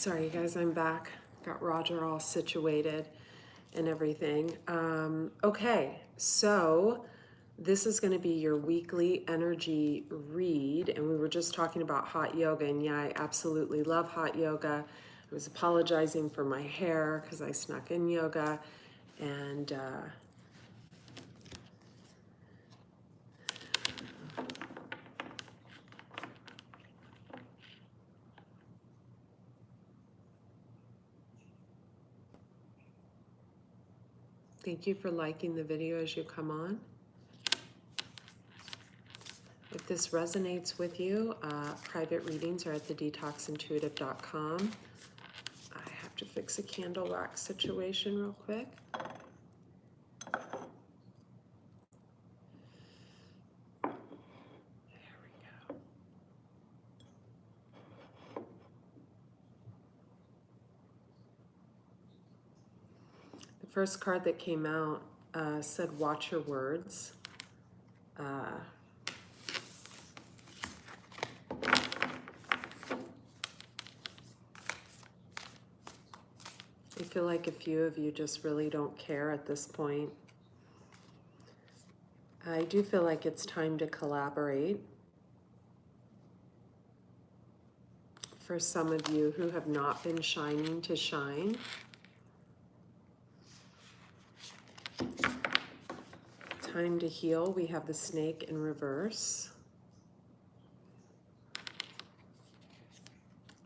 Sorry, you guys, I'm back. Got Roger all situated and everything. Okay, so this is going to be your weekly energy read. And we were just talking about hot yoga. And yeah, I absolutely love hot yoga. I was apologizing for my hair because I snuck in yoga. And thank you for liking the video as you come on. If this resonates with you, private readings are at thedetoxintuitive.com. I have to fix a candle wax situation real quick. There we go. The first card that came out said, watch your words. I feel like a few of you just really don't care at this point. I do feel like it's time to collaborate. For some of you who have not been shining to shine. Time to heal. We have the snake in reverse.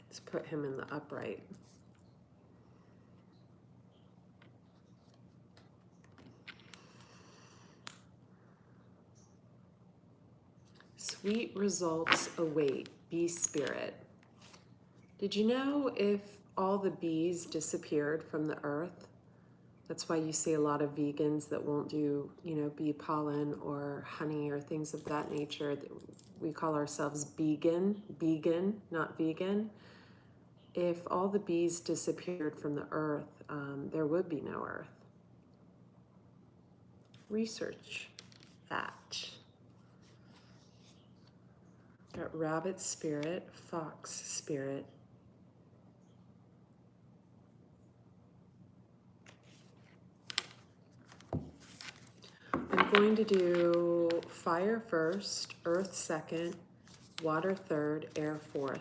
Let's put him in the upright. Sweet results await. Bee spirit. Did you know if all the bees disappeared from the earth? That's why you see a lot of vegans that won't do, bee pollen or honey or things of that nature. We call ourselves vegan, not vegan. If all the bees disappeared from the earth, there would be no earth. Research that. Got rabbit spirit, fox spirit. I'm going to do fire first, earth second, water third, air fourth.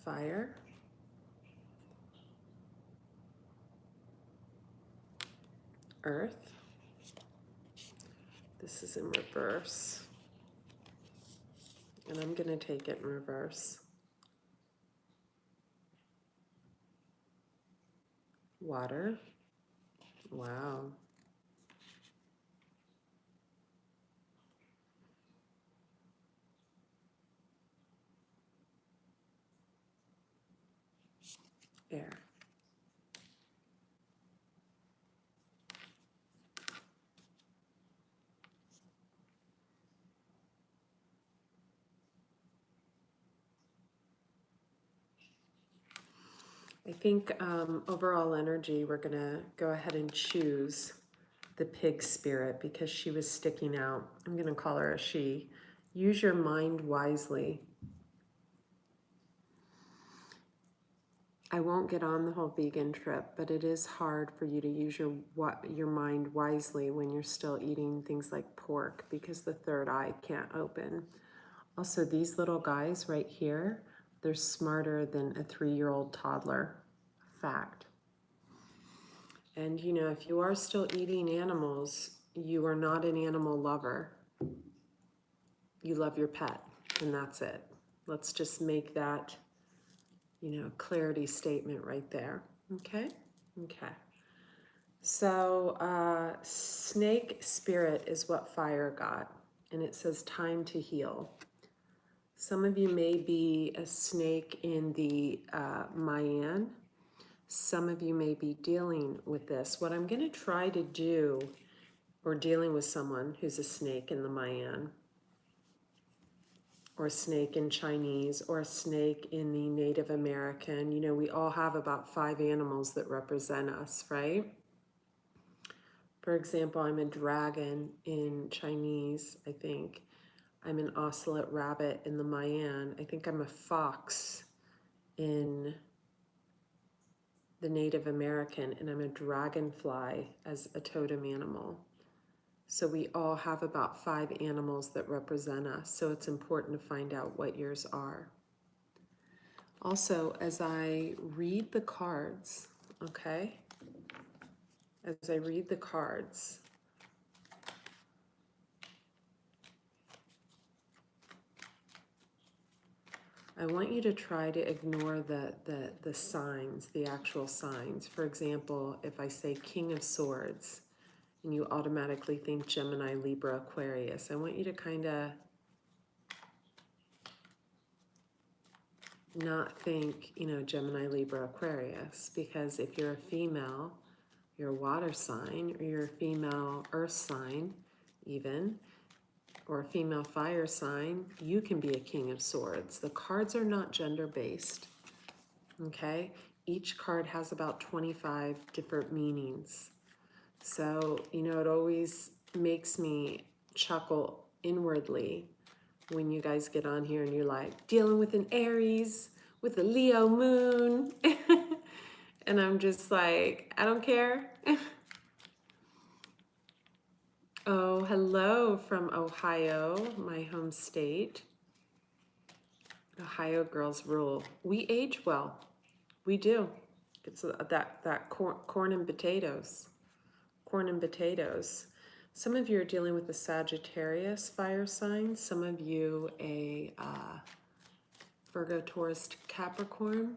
Fire. Earth. This is in reverse. And I'm going to take it in reverse. Water. Wow. Air. I think overall energy, we're going to go ahead and choose the pig spirit because she was sticking out. I'm going to call her a she. Use your mind wisely. I won't get on the whole vegan trip, but it is hard for you to use your mind wisely when you're still eating things like pork because the third eye can't open. Also, these little guys right here, they're smarter than a 3-year-old toddler. Fact. And if you are still eating animals, you are not an animal lover. You love your pet, and that's it. Let's just make that, clarity statement right there. Okay? Okay. So, snake spirit is what fire got, and it says time to heal. Some of you may be a snake in the Mayan. Some of you may be dealing with this. What I'm going to try to do, or dealing with someone who's a snake in the Mayan, or a snake in Chinese, or a snake in the Native American. We all have about 5 animals that represent us, right? For example, I'm a dragon in Chinese, I think. I'm an ocelot rabbit in the Mayan. I think I'm a fox in the Native American, and I'm a dragonfly as a totem animal. So we all have about 5 animals that represent us. So it's important to find out what yours are. Also, as I read the cards, okay? As I read the cards, I want you to try to ignore the signs, the actual signs. For example, if I say King of Swords, and you automatically think Gemini, Libra, Aquarius, I want you to kind of not think, you know, Gemini, Libra, Aquarius, because if you're a female, you're a water sign, or you're a female earth sign even, or a female fire sign, you can be a King of Swords. The cards are not gender-based, okay? Each card has about 25 different meanings. So, you know, it always makes me chuckle inwardly when you guys get on here and you're like, dealing with an Aries, with a Leo moon. And I'm just like, I don't care. Oh, hello from Ohio, my home state. Ohio girls rule. We age well. We do. It's that corn and potatoes. Corn and potatoes. Some of you are dealing with a Sagittarius fire sign. Some of you a Virgo, Taurus, Capricorn.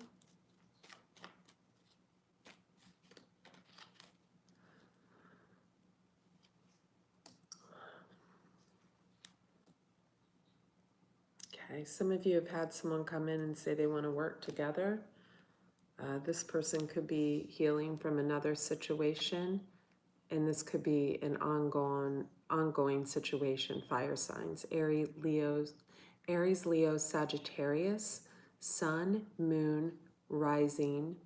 Okay, some of you have had someone come in and say they want to work together. This person could be healing from another situation, and this could be an ongoing situation. Fire signs: Aries, Leo, Sagittarius, Sun, Moon, Rising,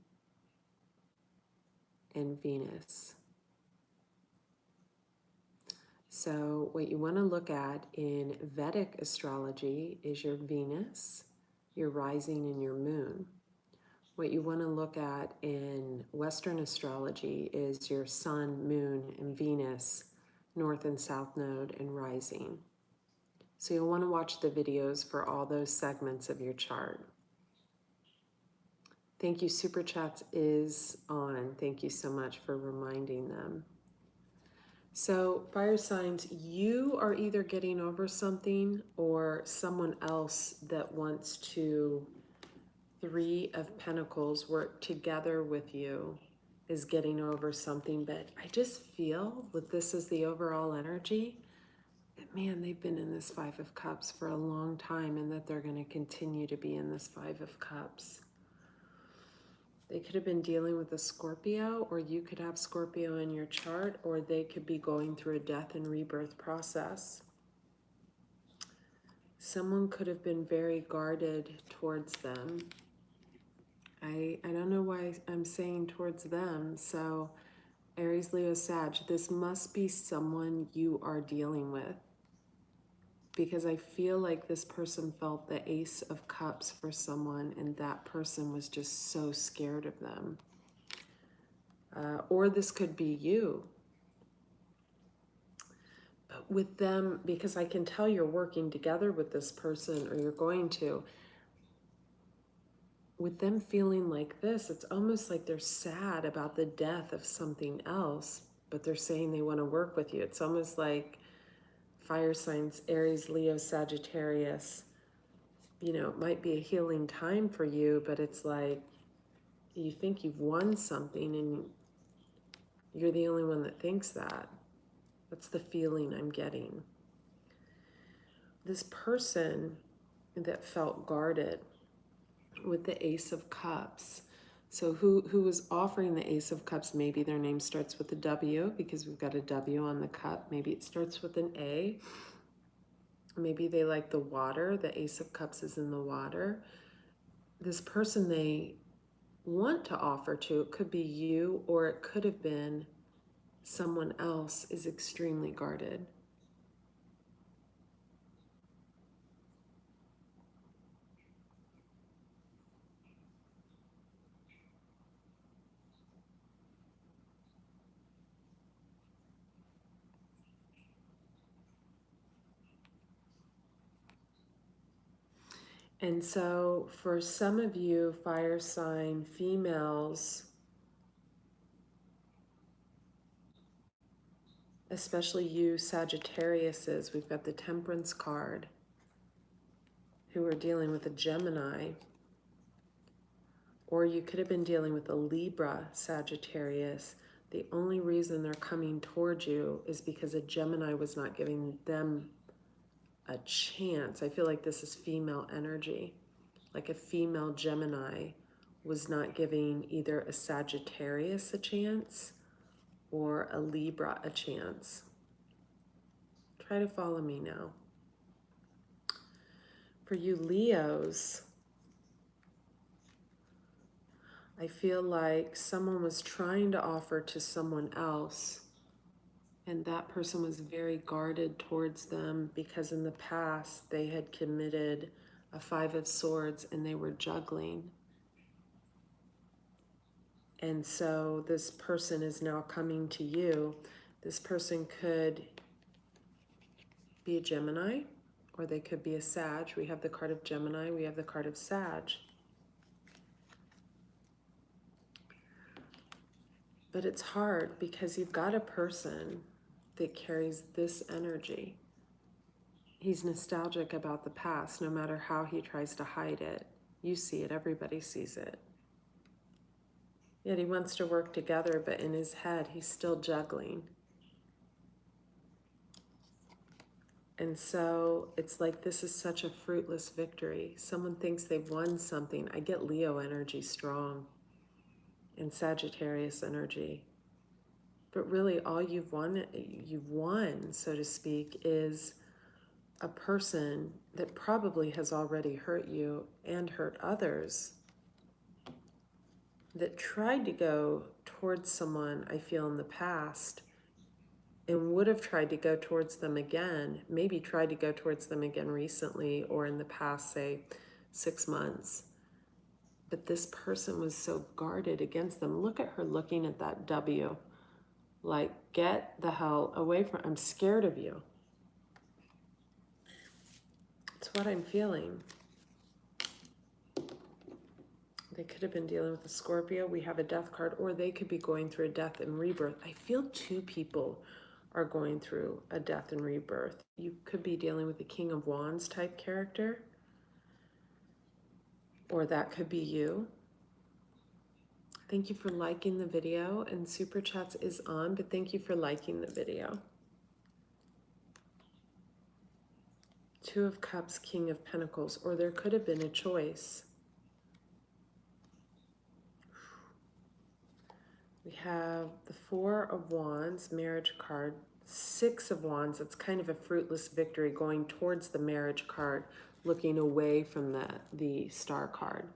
and Venus. So what you want to look at in Vedic astrology is your Venus, your rising, and your moon. What you want to look at in Western astrology is your sun, moon, and Venus, north and south node, and rising. So you'll want to watch the videos for all those segments of your chart. Thank you. Super Chats is on. Thank you so much for reminding them. So fire signs, you are either getting over something or someone else that wants to, 3 of Pentacles, work together with you is getting over something. But I just feel with this as the overall energy that, man, they've been in this 5 of Cups for a long time, and that they're going to continue to be in this 5 of Cups. They could have been dealing with a Scorpio, or you could have Scorpio in your chart, or they could be going through a death and rebirth process. Someone could have been very guarded towards them. I don't know why I'm saying towards them. So Aries, Leo, Sag, this must be someone you are dealing with, because I feel like this person felt the Ace of Cups for someone, and that person was just so scared of them. Or this could be you. But with them, because I can tell you're working together with this person, or you're going to, with them feeling like this, it's almost like they're sad about the death of something else, but they're saying they want to work with you. It's almost like fire signs, Aries, Leo, Sagittarius, you know, it might be a healing time for you, but it's like you think you've won something and you're the only one that thinks that. That's the feeling I'm getting. This person that felt guarded with the Ace of Cups. So who was offering the Ace of Cups, maybe their name starts with a W, because we've got a W on the cup. Maybe it starts with an A. Maybe they like the water. The Ace of Cups is in the water. This person they want to offer to, it could be you, or it could have been someone else, is extremely guarded. And so for some of you fire sign females, especially you Sagittariuses, we've got the Temperance card, who are dealing with a Gemini, or you could have been dealing with a Libra Sagittarius. The only reason they're coming towards you is because a Gemini was not giving them a chance. I feel like this is female energy. Like a female Gemini was not giving either a Sagittarius a chance or a Libra a chance. Try to follow me now. For you Leos, I feel like someone was trying to offer to someone else, and that person was very guarded towards them because in the past they had committed a 5 of Swords and they were juggling. And so this person is now coming to you. This person could be a Gemini, or they could be a Sag. We have the card of Gemini, we have the card of Sag. But it's hard because you've got a person that carries this energy. He's nostalgic about the past, no matter how he tries to hide it. You see it, everybody sees it. Yet he wants to work together, but in his head, he's still juggling. And so it's like this is such a fruitless victory. Someone thinks they've won something. I get Leo energy strong and Sagittarius energy. But really all you've won, so to speak, is a person that probably has already hurt you and hurt others, that tried to go towards someone, I feel, in the past, and would have tried to go towards them again, maybe tried to go towards them again recently or in the past, say, 6 months. But this person was so guarded against them. Look at her looking at that W. Like, get the hell away from, I'm scared of you. It's what I'm feeling. They could have been dealing with a Scorpio. We have a death card, or they could be going through a death and rebirth. I feel 2 people are going through a death and rebirth. You could be dealing with a King of Wands type character, or that could be you. Thank you for liking the video, and Super Chats is on, but thank you for liking the video. 2 of Cups, King of Pentacles, or there could have been a choice. We have the 4 of Wands, marriage card, 6 of Wands. It's kind of a fruitless victory going towards the marriage card, looking away from the star card.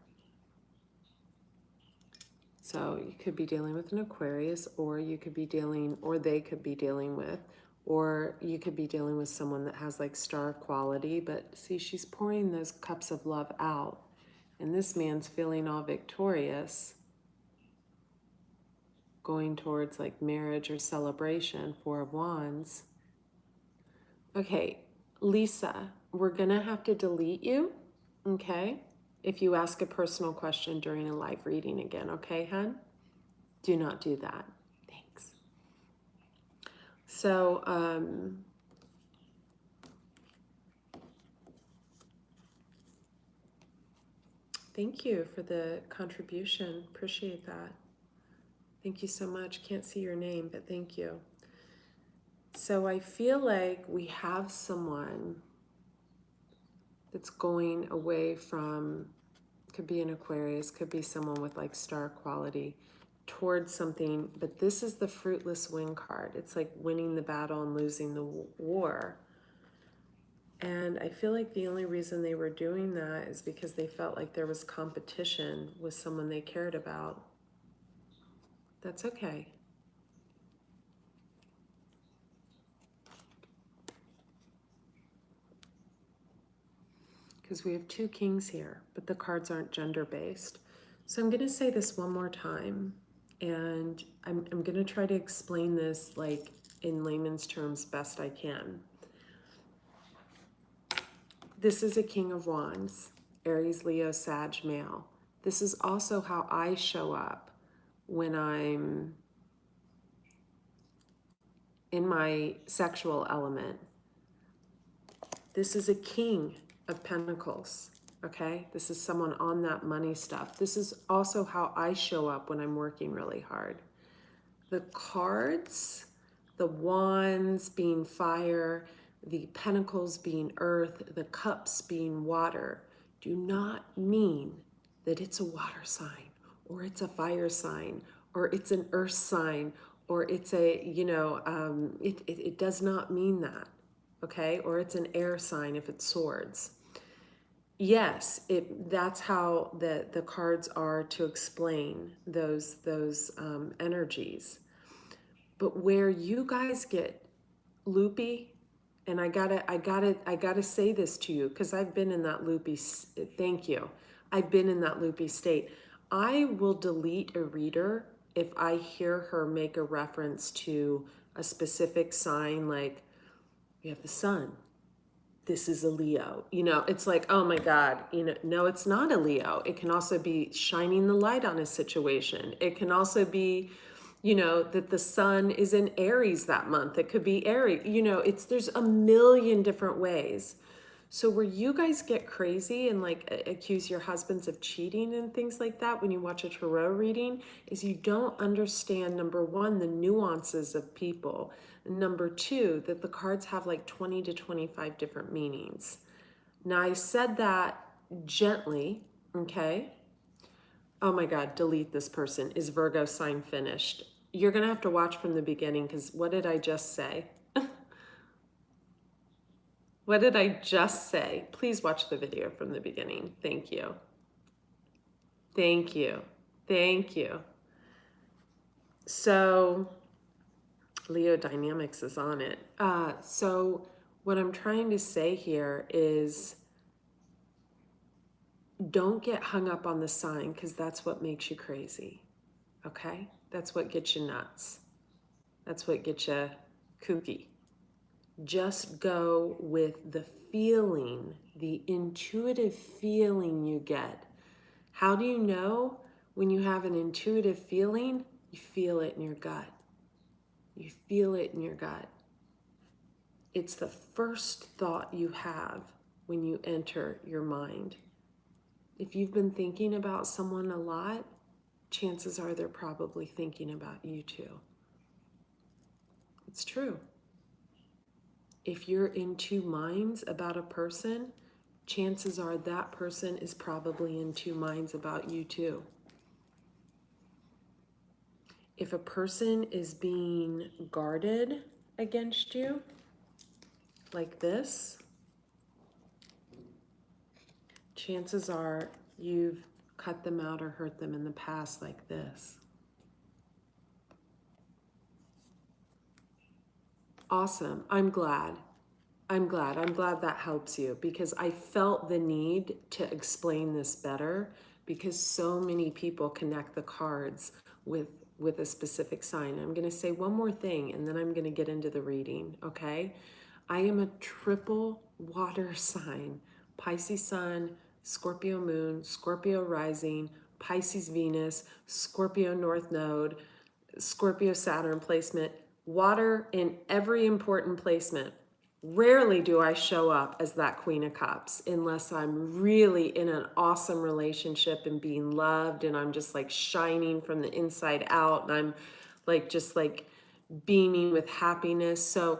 So you could be dealing with an Aquarius, or you could be dealing, or they could be dealing with, or you could be dealing with someone that has like star quality. But see, she's pouring those cups of love out, and this man's feeling all victorious, going towards like marriage or celebration. 4 of Wands. Okay, Lisa, we're gonna have to delete you, okay? If you ask a personal question during a live reading again, okay, hun? Do not do that. Thanks. So, thank you for the contribution. Appreciate that. Thank you so much. Can't see your name, but thank you. So I feel like we have someone that's going away from, could be an Aquarius, could be someone with like star quality, towards something, but this is the fruitless win card. It's like winning the battle and losing the war. And I feel like the only reason they were doing that is because they felt like there was competition with someone they cared about. That's okay. Because we have 2 kings here, but the cards aren't gender-based. So I'm going to say this one more time, and I'm going to try to explain this like in layman's terms best I can. This is a King of Wands, Aries, Leo, Sag, male. This is also how I show up when I'm in my sexual element. This is a king of pentacles, okay? This is someone on that money stuff. This is also how I show up when I'm working really hard. The cards, the wands being fire, the pentacles being earth, the cups being water, do not mean that it's a water sign or it's a fire sign or it's an earth sign or it's a, it does not mean that, okay? Or it's an air sign if it's swords. Yes, that's how the cards are to explain those energies. But where you guys get loopy, and I gotta say this to you because I've been in that loopy. Thank you. I've been in that loopy state. I will delete a reader if I hear her make a reference to a specific sign, like you have the sun. This is a Leo. It's like, oh my God, no, it's not a Leo. It can also be shining the light on a situation. It can also be, that the sun is in Aries that month. It could be Aries, there's a million different ways. So where you guys get crazy and like accuse your husbands of cheating and things like that when you watch a tarot reading is you don't understand, number one, the nuances of people. Number two, that the cards have like 20 to 25 different meanings. Now I said that gently, okay? Oh my God, delete this person. Is Virgo sign finished? You're gonna have to watch from the beginning because what did I just say? What did I just say? Please watch the video from the beginning. Thank you. Thank you. Thank you. So Leo Dynamics is on it. So what I'm trying to say here is don't get hung up on the sign because that's what makes you crazy. Okay? That's what gets you nuts. That's what gets you kooky. Just go with the feeling, the intuitive feeling you get. How do you know when you have an intuitive feeling? You feel it in your gut. You feel it in your gut. It's the first thought you have when you enter your mind. If you've been thinking about someone a lot, chances are they're probably thinking about you too. It's true. If you're in two minds about a person, chances are that person is probably in two minds about you too. If a person is being guarded against you, like this, chances are you've cut them out or hurt them in the past like this. Awesome. I'm glad that helps you because I felt the need to explain this better because so many people connect the cards with a specific sign. I'm going to say one more thing and then I'm going to get into the reading, okay? I am a triple water sign. Pisces Sun, Scorpio Moon, Scorpio Rising, Pisces Venus, Scorpio North Node, Scorpio Saturn placement, water in every important placement. Rarely do I show up as that Queen of Cups unless I'm really in an awesome relationship and being loved and I'm just like shining from the inside out and I'm like just like beaming with happiness. So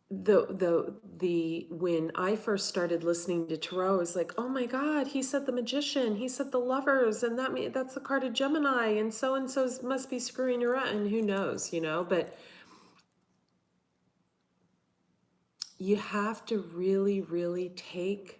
when I first started listening to tarot, I was like, oh my God, he said the Magician, he said the Lovers, and that's the card of Gemini, and so must be screwing her out, and who knows, but you have to really, really take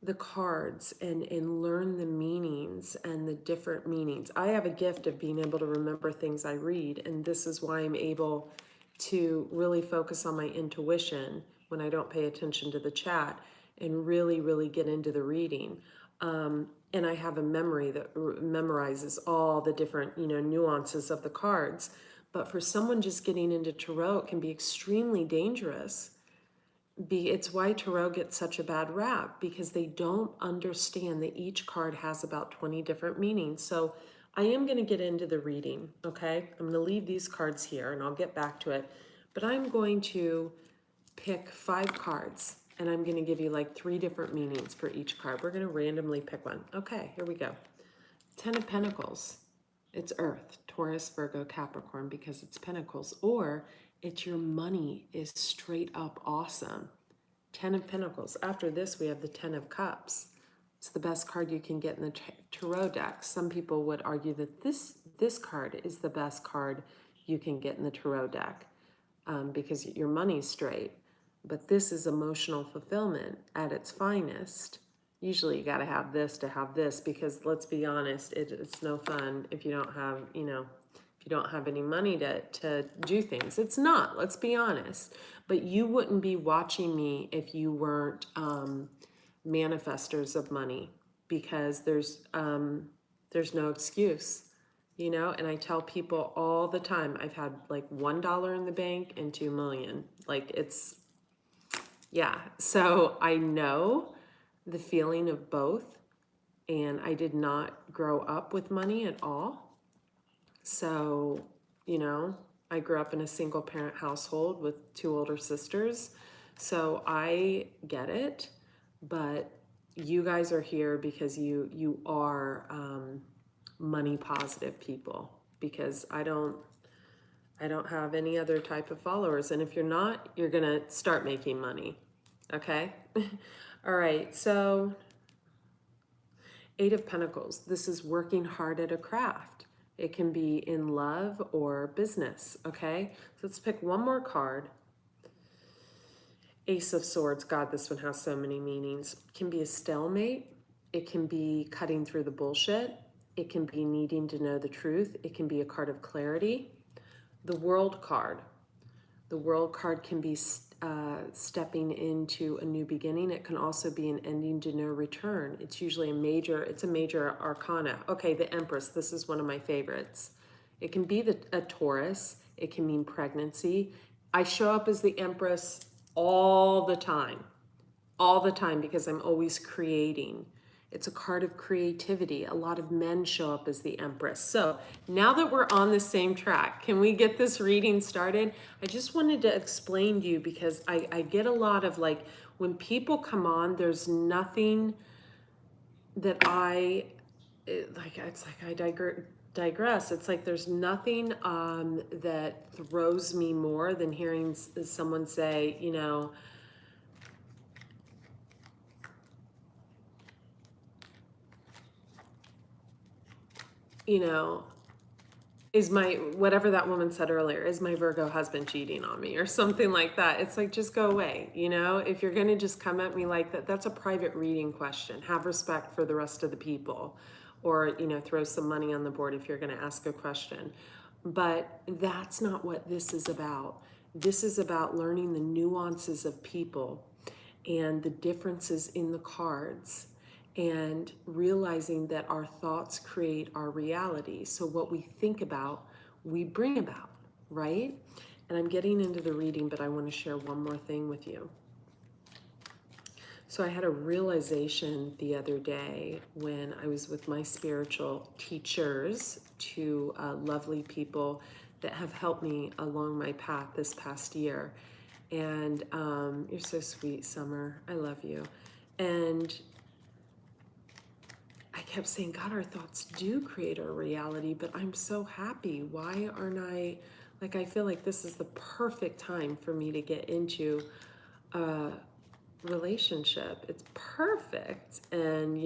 the cards and learn the meanings and the different meanings. I have a gift of being able to remember things I read, and this is why I'm able to really focus on my intuition when I don't pay attention to the chat and really, really get into the reading. And I have a memory that memorizes all the different, nuances of the cards. But for someone just getting into tarot, it can be extremely dangerous It's why Tarot gets such a bad rap, because they don't understand that each card has about 20 different meanings. So I am going to get into the reading, okay? I'm going to leave these cards here and I'll get back to it. But I'm going to pick 5 cards and I'm going to give you like 3 different meanings for each card. We're going to randomly pick one. Okay, here we go. 10 of Pentacles. It's Earth, Taurus, Virgo, Capricorn, because it's Pentacles. Or it's your money is straight up awesome. 10 of Pentacles. After this, we have the 10 of Cups. It's the best card you can get in the Tarot deck. Some people would argue that this card is the best card you can get in the Tarot deck because your money's straight. But this is emotional fulfillment at its finest. Usually you got to have this because let's be honest, it's no fun if you don't have, if you don't have any money to do things. It's not, let's be honest. But you wouldn't be watching me if you weren't manifestors of money, because there's no excuse, and I tell people all the time, I've had like $1 in the bank and 2 million. Like yeah. So I know the feeling of both, and I did not grow up with money at all. So, I grew up in a single parent household with 2 older sisters. So I get it, but you guys are here because you are money positive people, because I don't have any other type of followers. And if you're not, you're going to start making money. Okay? All right. So 8 of Pentacles. This is working hard at a craft. It can be in love or business. Okay? So let's pick one more card. Ace of Swords. God, this one has so many meanings. It can be a stalemate. It can be cutting through the bullshit. It can be needing to know the truth. It can be a card of clarity. The World card. The World card can be stepping into a new beginning. It can also be an ending to no return. It's usually a major arcana. Okay, the Empress. This is one of my favorites. It can be a Taurus. It can mean pregnancy. I show up as the Empress all the time, because I'm always creating. It's a card of creativity. A lot of men show up as the Empress. So now that we're on the same track, can we get this reading started? I just wanted to explain to you, because I get a lot of like, when people come on, there's nothing that it's like I digress. It's like there's nothing that throws me more than hearing someone say, is whatever that woman said earlier, is my Virgo husband cheating on me or something like that. It's like, just go away. If you're going to just come at me like that, that's a private reading question. Have respect for the rest of the people, or, throw some money on the board if you're going to ask a question. But that's not what this is about. This is about learning the nuances of people and the differences in the cards, and realizing that our thoughts create our reality. So what we think about, we bring about, right? And I'm getting into the reading, but I want to share one more thing with you. So I had a realization the other day when I was with my spiritual teachers, 2 lovely people that have helped me along my path this past year. And you're so sweet, Summer. I love you. And I kept saying, God, our thoughts do create our reality, but I'm so happy. Why aren't I, I feel like this is the perfect time for me to get into a relationship. It's perfect. And,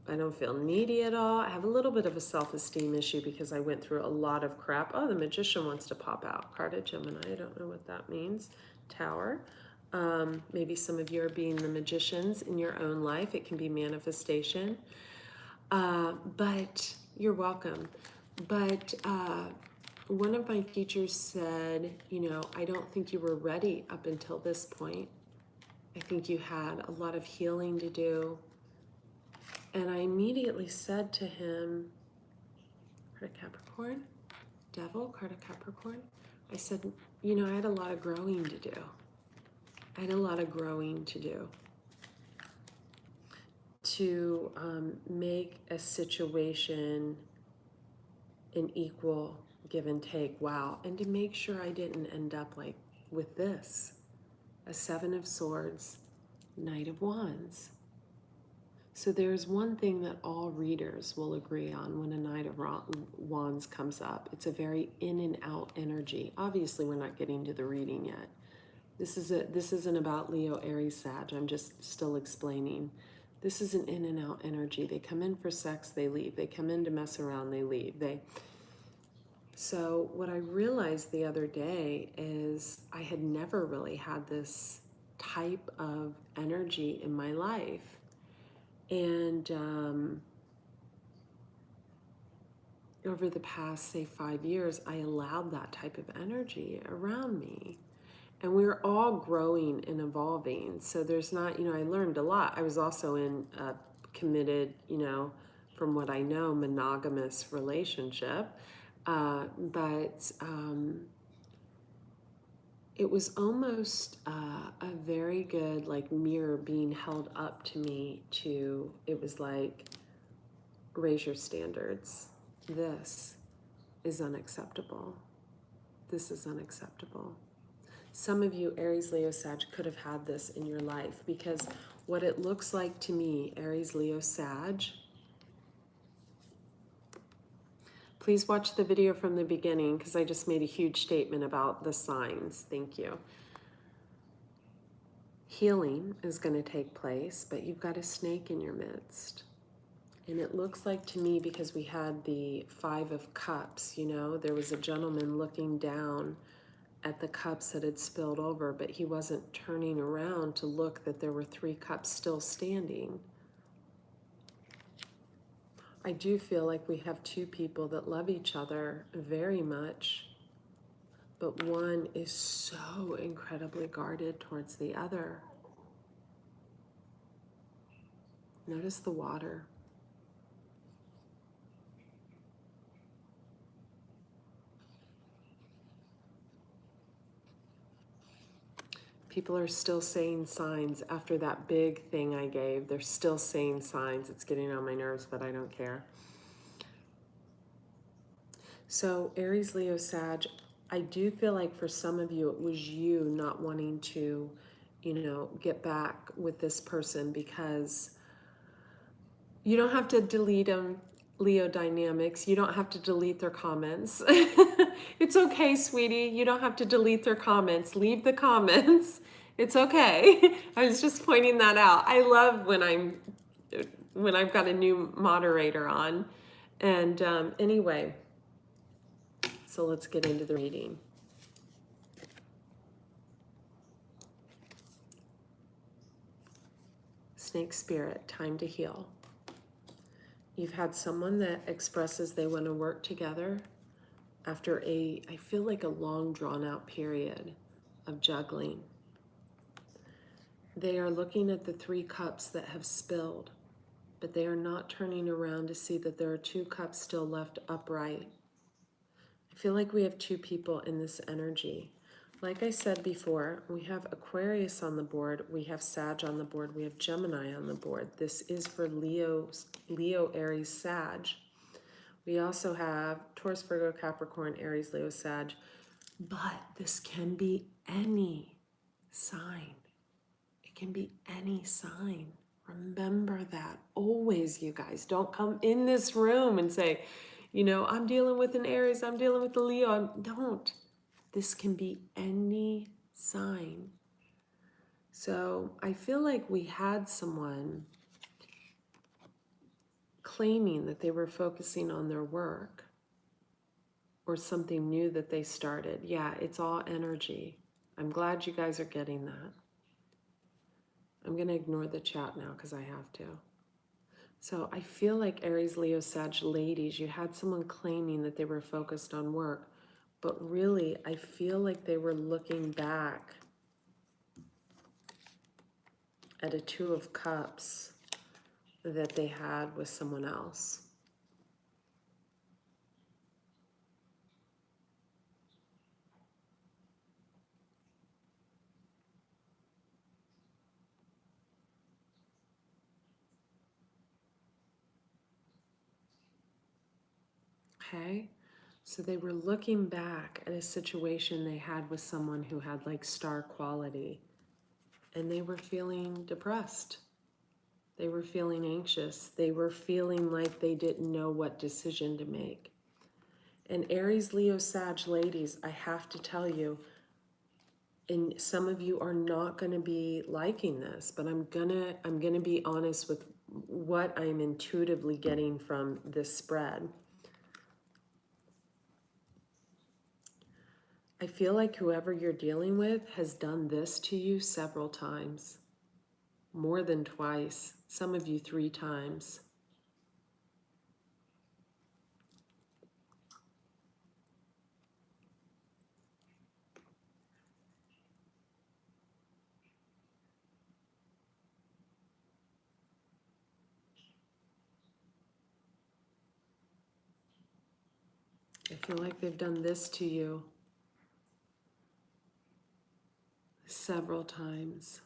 I don't feel needy at all. I have a little bit of a self-esteem issue because I went through a lot of crap. Oh, the Magician wants to pop out. Card of Gemini. I don't know what that means. Tower. Maybe some of you are being the magicians in your own life. It can be manifestation. But you're welcome. But one of my teachers said, I don't think you were ready up until this point. I think you had a lot of healing to do. And I immediately said to him, card of Capricorn, Devil, card of Capricorn, I said, you know, I had a lot of growing to do. I had a lot of growing to do to make a situation an equal give and take. Wow. And to make sure I didn't end up like with this, a Seven of Swords, Knight of Wands. So there's one thing that all readers will agree on when a Knight of Wands comes up. It's a very in and out energy. Obviously, we're not getting to the reading yet. This isn't about Leo, Aries, Sag. I'm just still explaining. This is an in and out energy. They come in for sex, they leave. They come in to mess around, they leave. So what I realized the other day is I had never really had this type of energy in my life. And over the past, say, 5 years, I allowed that type of energy around me. And we're all growing and evolving. So there's not, I learned a lot. I was also in a committed, from what I know, monogamous relationship. But it was almost a very good like mirror being held up to me it was like, raise your standards. This is unacceptable. This is unacceptable. Some of you, Aries, Leo, Sag, could have had this in your life because what it looks like to me, Aries, Leo, Sag, please watch the video from the beginning because I just made a huge statement about the signs. Thank you. Healing is going to take place, but you've got a snake in your midst. And it looks like to me, because we had the Five of Cups, there was a gentleman looking down at the cups that had spilled over, but he wasn't turning around to look that there were 3 cups still standing. I do feel like we have 2 people that love each other very much, but one is so incredibly guarded towards the other. Notice the water. People are still saying signs after that big thing I gave. They're still saying signs. It's getting on my nerves, but I don't care. So Aries, Leo, Sag, I do feel like for some of you, it was you not wanting to, get back with this person because you don't have to delete them, Leo dynamics. You don't have to delete their comments. It's okay, sweetie. You don't have to delete their comments. Leave the comments. It's okay. I was just pointing that out. I love when I've got a new moderator on. And anyway, so let's get into the reading. Snake spirit, time to heal. You've had someone that expresses they want to work together after I feel like a long drawn out period of juggling. They are looking at the 3 cups that have spilled, but they are not turning around to see that there are 2 cups still left upright. I feel like we have 2 people in this energy. Like I said before, we have Aquarius on the board, we have Sag on the board, we have Gemini on the board. This is for Leo, Aries, Sag. We also have Taurus, Virgo, Capricorn, Aries, Leo, Sag. But this can be any sign. It can be any sign. Remember that always, you guys. Don't come in this room and say, I'm dealing with an Aries, I'm dealing with a Leo. Don't. This can be any sign. So I feel like we had someone claiming that they were focusing on their work or something new that they started. Yeah, it's all energy. I'm glad you guys are getting that. I'm going to ignore the chat now because I have to. So I feel like Aries, Leo, Sag ladies, you had someone claiming that they were focused on work, but really I feel like they were looking back at a 2 of Cups that they had with someone else. okay? So they were looking back at a situation they had with someone who had like star quality, and they were feeling depressed. They were feeling anxious. They were feeling like they didn't know what decision to make. And Aries, Leo, Sag ladies, I have to tell you, and some of you are not going to be liking this, but I'm gonna be honest with what I'm intuitively getting from this spread. I feel like whoever you're dealing with has done this to you several times, more than twice, some of you 3 times. I feel like they've done this to you several times.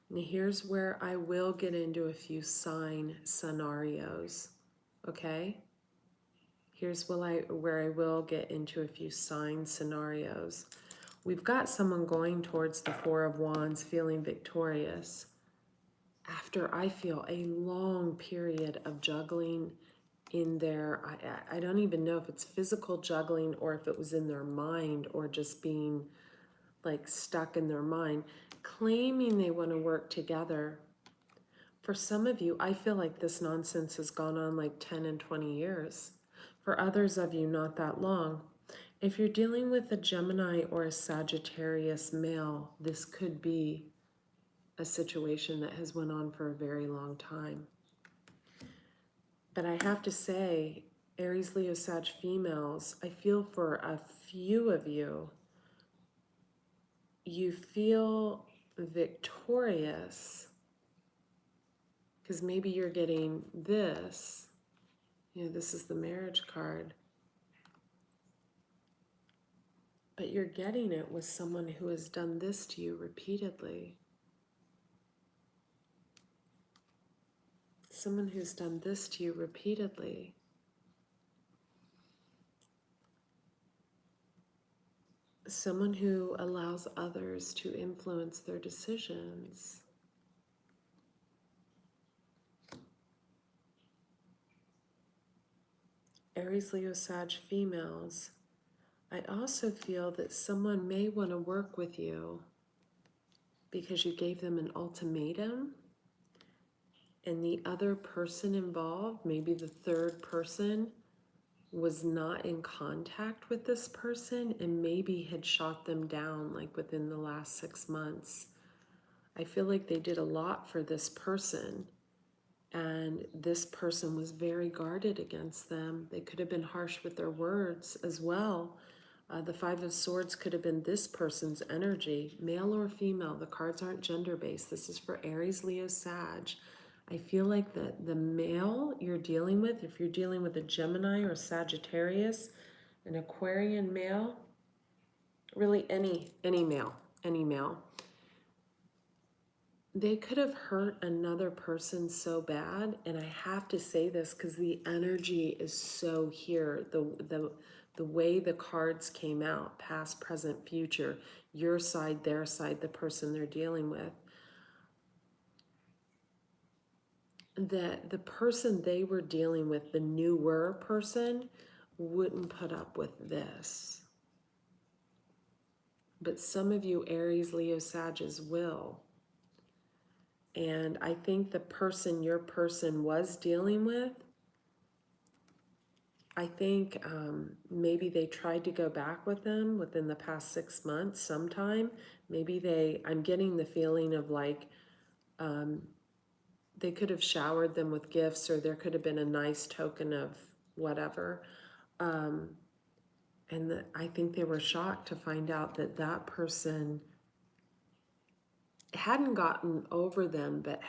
Now here's where I will get into a few sign scenarios, okay? Here's where I will get into a few sign scenarios. We've got someone going towards the Four of Wands feeling victorious after, I feel, a long period of juggling in their, I don't even know if it's physical juggling or if it was in their mind or just being like stuck in their mind, claiming they want to work together. For some of you, I feel like this nonsense has gone on like 10 and 20 years. For others of you, not that long. If you're dealing with a Gemini or a Sagittarius male, this could be a situation that has went on for a very long time. But I have to say, Aries, Leo, Sag females, I feel for a few of you, you feel victorious because maybe you're getting this. You know, this is the marriage card. But you're getting it with someone who has done this to you repeatedly. Someone who's done this to you repeatedly. Someone who allows others to influence their decisions. Aries, Leo, Sag females, I also feel that someone may want to work with you because you gave them an ultimatum, and the other person involved, maybe the third person, was not in contact with this person and maybe had shot them down like within the last 6 months. I feel like they did a lot for this person, and this person was very guarded against them. They could have been harsh with their words as well. The Five of Swords could have been this person's energy, male or female. The cards aren't gender-based. This is for Aries, Leo, Sag. I feel like the male you're dealing with, if you're dealing with a Gemini or Sagittarius, an Aquarian male, really any male, they could have hurt another person so bad. And I have to say this because the energy is so here. The way the cards came out, past, present, future, your side, their side, the person they're dealing with, that the person they were dealing with, the newer person, wouldn't put up with this. But some of you Aries, Leo, Sagittarius will. And I think the person your person was dealing with, I think maybe they tried to go back with them within the past 6 months sometime. Maybe I'm getting the feeling of like, they could have showered them with gifts, or there could have been a nice token of whatever. And I think they were shocked to find out that that person hadn't gotten over them, but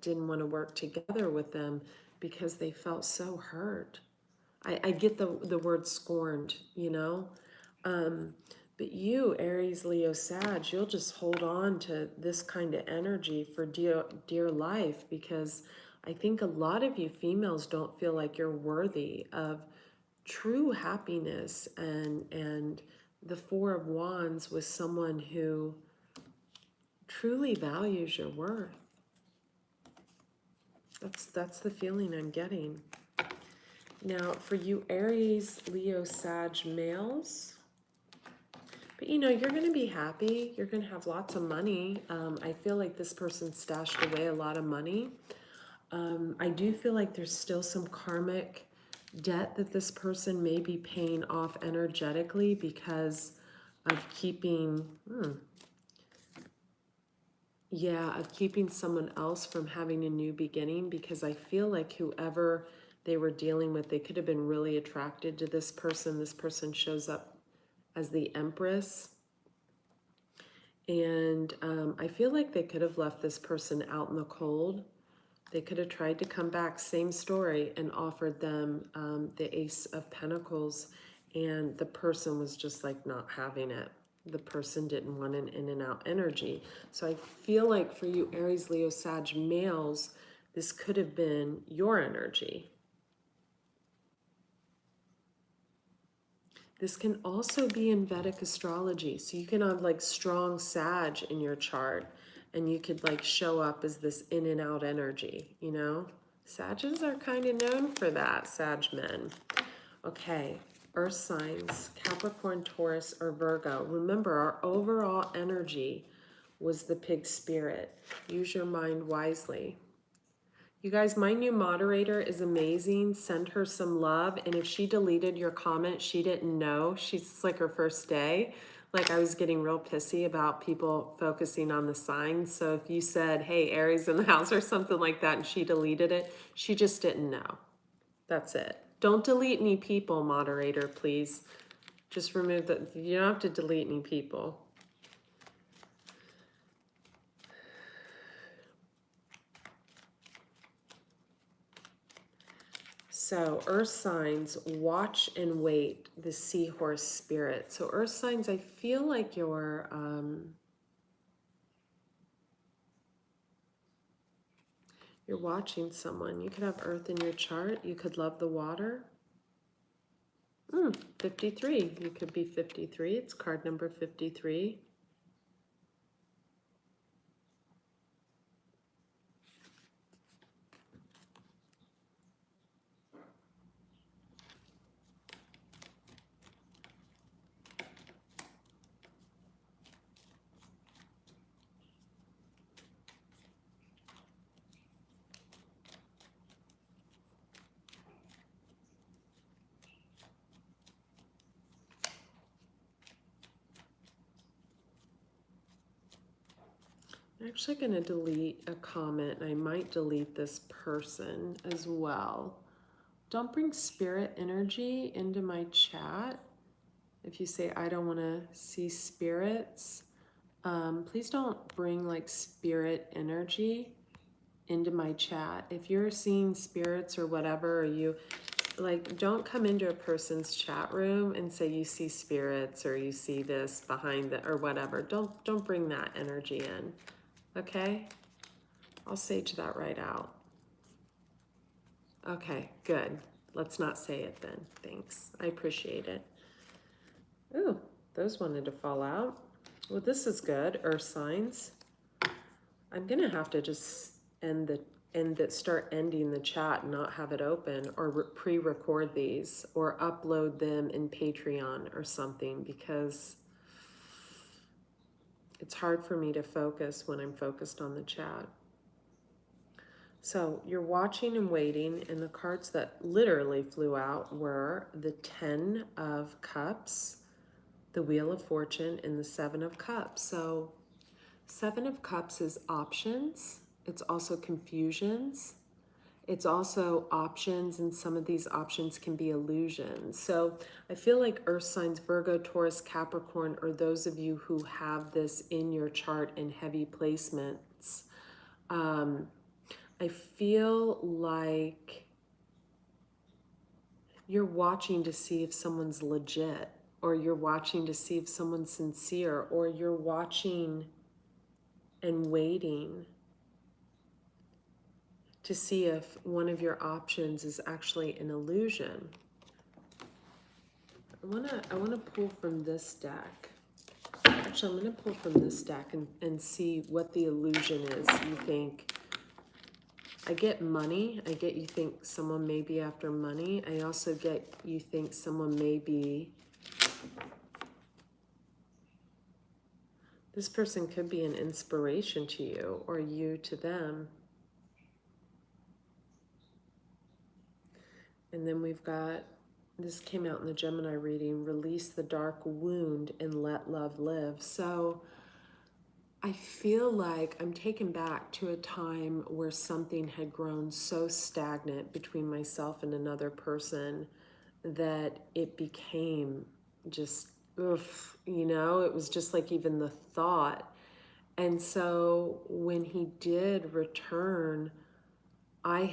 didn't want to work together with them because they felt so hurt. I get the word scorned, you know, But you, Aries, Leo, Sag, you'll just hold on to this kind of energy for dear life, because I think a lot of you females don't feel like you're worthy of true happiness and the Four of Wands with someone who truly values your worth. That's the feeling I'm getting. Now, for you Aries, Leo, Sag males, but you know, you're going to be happy. You're going to have lots of money. I feel like this person stashed away a lot of money. I do feel like there's still some karmic debt that this person may be paying off energetically because of keeping, of keeping someone else from having a new beginning, because I feel like whoever they were dealing with, they could have been really attracted to this person. This person shows up as the Empress. And I feel like they could have left this person out in the cold. They could have tried to come back, same story, and offered them the Ace of Pentacles, and the person was just like not having it. The person didn't want an in and out energy. So I feel like for you Aries, Leo, Sag males, this could have been your energy. This can also be in Vedic astrology. So you can have like strong Sag in your chart, and you could like show up as this in and out energy, you know? Sages are kind of known for that, Sag men. Okay, earth signs, Capricorn, Taurus, or Virgo. Remember, our overall energy was the pig spirit. Use your mind wisely. You guys, my new moderator is amazing. Send her some love. And if she deleted your comment, she didn't know. She's like her first day. Like I was getting real pissy about people focusing on the signs. So if you said, hey, Aries in the house or something like that, and she deleted it, she just didn't know. That's it. Don't delete any people, moderator, please. Just remove the, you don't have to delete any people. So earth signs, watch and wait, the seahorse spirit. So earth signs, I feel like you're watching someone. You could have earth in your chart. You could love the water. 53. You could be 53. It's card number 53. I'm actually going to delete a comment. I might delete this person as well. Don't bring spirit energy into my chat. If you say, I don't want to see spirits, please don't bring like spirit energy into my chat. If you're seeing spirits or whatever, or you like, don't come into a person's chat room and say you see spirits or you see this behind the or whatever. Don't bring that energy in. Okay? I'll sage that right out. Okay, good. Let's not say it then. Thanks. I appreciate it. Ooh, those wanted to fall out. Well, this is good. Earth signs. I'm gonna have to just start ending the chat and not have it open, or pre-record these or upload them in Patreon or something, because it's hard for me to focus when I'm focused on the chat. So you're watching and waiting, and the cards that literally flew out were the 10 of Cups, the Wheel of Fortune, and the 7 of Cups. So 7 of Cups is options. It's also confusions. It's also options, and some of these options can be illusions. So I feel like earth signs, Virgo, Taurus, Capricorn, or those of you who have this in your chart in heavy placements, I feel like you're watching to see if someone's legit. or you're watching to see if someone's sincere, or you're watching and waiting to see if one of your options is actually an illusion. I wanna pull from this deck. Actually, I'm gonna pull from this deck and see what the illusion is you think. I get money. I get you think someone may be after money. I also get you think someone may be... This person could be an inspiration to you, or you to them. And then we've got, this came out in the Gemini reading, release the dark wound and let love live. So I feel like I'm taken back to a time where something had grown so stagnant between myself and another person that it became just, oof, you know, it was just like even the thought. And so when he did return, I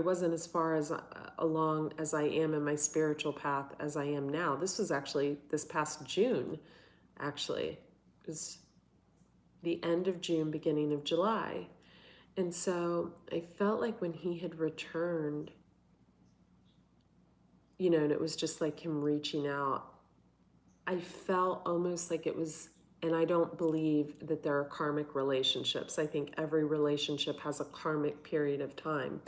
wasn't as far as along as I am in my spiritual path as I am now. This was actually this past June, actually. It was the end of June, beginning of July. And so I felt like when he had returned, you know, and it was just like him reaching out, I felt almost like it was, and I don't believe that there are karmic relationships. I think every relationship has a karmic period of time.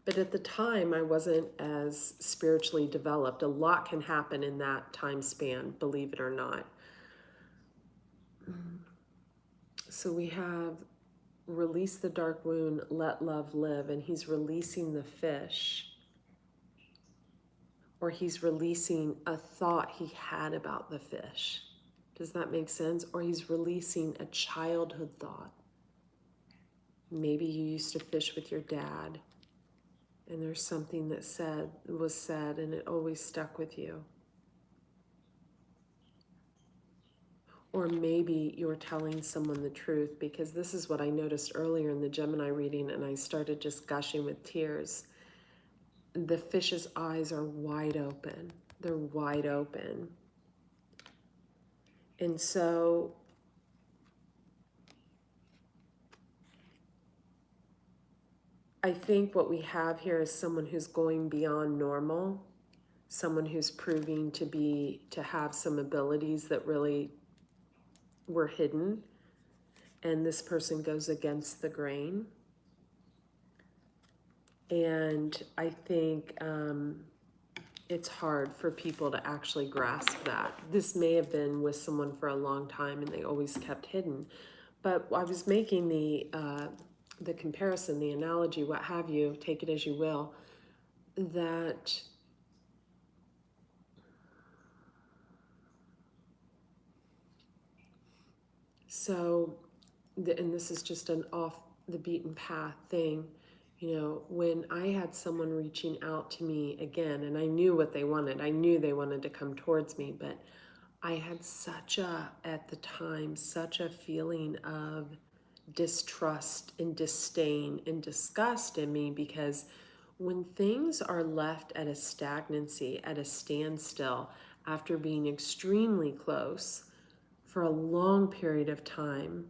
But at the time, I wasn't as spiritually developed. A lot can happen in that time span, believe it or not. So we have release the dark wound, let love live, and he's releasing the fish. Or he's releasing a thought he had about the fish. Does that make sense? Or he's releasing a childhood thought. Maybe you used to fish with your dad, and there's something that was said and it always stuck with you. Or maybe you're telling someone the truth, because this is what I noticed earlier in the Gemini reading, and I started just gushing with tears. The fish's eyes are wide open. They're wide open. And so I think what we have here is someone who's going beyond normal, someone who's proving to have some abilities that really were hidden, and this person goes against the grain. And I think it's hard for people to actually grasp that. This may have been with someone for a long time and they always kept hidden. But I was making the comparison, the analogy, what have you, take it as you will, that and this is just an off the beaten path thing, you know, when I had someone reaching out to me again, and I knew what they wanted, I knew they wanted to come towards me, but I had at the time, such a feeling of distrust and disdain and disgust in me, because when things are left at a stagnancy, at a standstill, after being extremely close for a long period of time,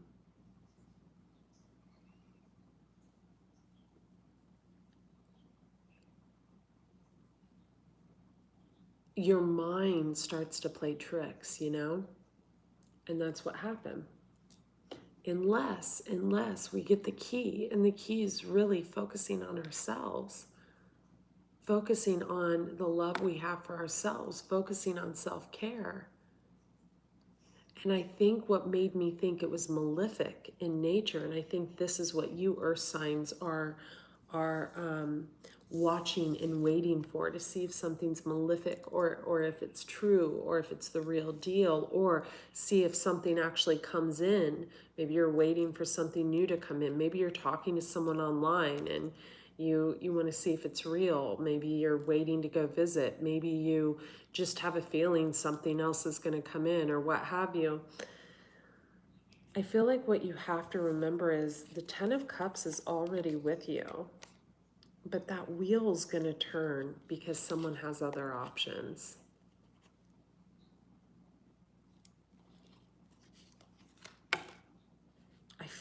your mind starts to play tricks, you know? And that's what happened. Unless we get the key, and the key is really focusing on ourselves, focusing on the love we have for ourselves, focusing on self-care. And I think what made me think it was malefic in nature, and I think this is what you earth signs are watching and waiting for, to see if something's malefic, or if it's true, or if it's the real deal, or see if something actually comes in. Maybe you're waiting for something new to come in. Maybe you're talking to someone online and you want to see if it's real. Maybe you're waiting to go visit. Maybe you just have a feeling something else is going to come in, or what have you. I feel like what you have to remember is the 10 of Cups is already with you. But that wheel's going to turn because someone has other options.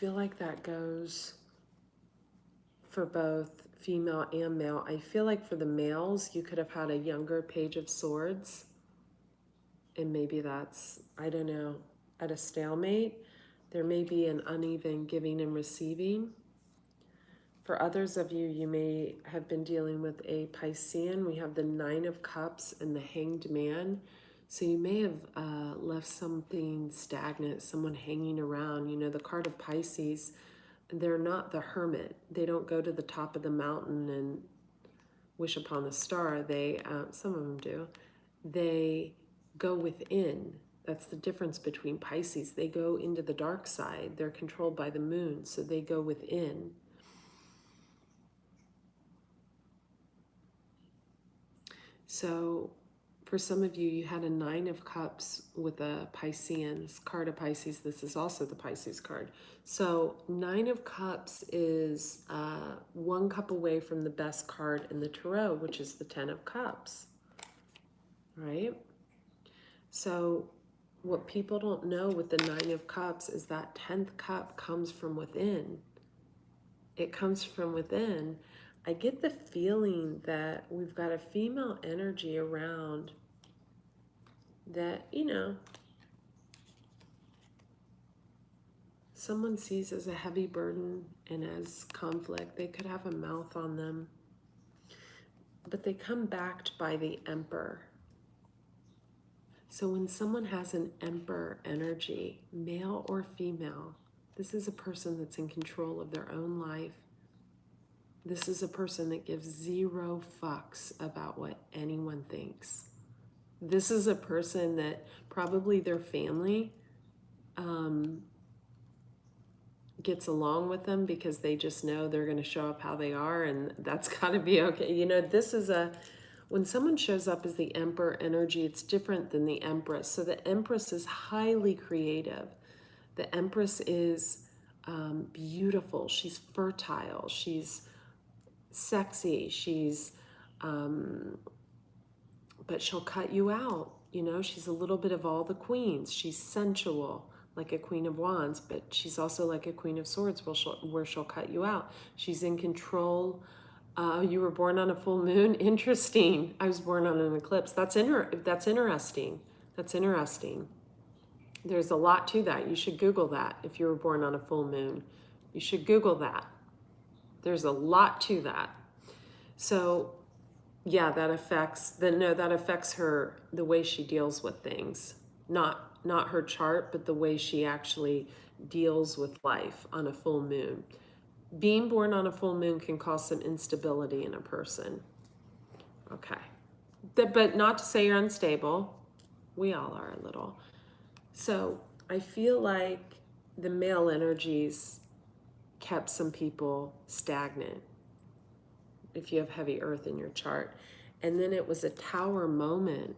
feel like that goes for both female and male. I feel like for the males, you could have had a younger Page of Swords. And maybe that's, I don't know, at a stalemate. There may be an uneven giving and receiving. For others of you, you may have been dealing with a Piscean. We have the Nine of Cups and the Hanged Man. So you may have left something stagnant, someone hanging around. You know, the card of Pisces, they're not the hermit. They don't go to the top of the mountain and wish upon a star. They, some of them do. They go within. That's the difference between Pisces. They go into the dark side. They're controlled by the moon, so they go within. So for some of you, you had a Nine of Cups with a Piscean card of Pisces. This is also the Pisces card. So Nine of Cups is one cup away from the best card in the Tarot, which is the Ten of Cups, right? So what people don't know with the Nine of Cups is that 10th cup comes from within. It comes from within. I get the feeling that we've got a female energy around that, you know, someone sees as a heavy burden and as conflict. They could have a mouth on them, but they come backed by the Emperor. So when someone has an Emperor energy, male or female, this is a person that's in control of their own life. This is a person that gives zero fucks about what anyone thinks. This is a person that probably their family gets along with them because they just know they're going to show up how they are, and that's got to be okay. You know, this is when someone shows up as the Emperor energy, it's different than the Empress. So the Empress is highly creative. The Empress is beautiful. She's fertile. She's sexy. She's, but she'll cut you out. You know, she's a little bit of all the queens. She's sensual, like a Queen of Wands, but she's also like a Queen of Swords, where she'll cut you out. She's in control. You were born on a full moon? Interesting. I was born on an eclipse. That's interesting. That's interesting. There's a lot to that. You should Google that if you were born on a full moon. You should Google that. There's a lot to that. So, yeah, that affects her, the way she deals with things. Not her chart, but the way she actually deals with life on a full moon. Being born on a full moon can cause some instability in a person. Okay. But not to say you're unstable. We all are a little. So I feel like the male energies kept some people stagnant if you have heavy earth in your chart. And then it was a Tower moment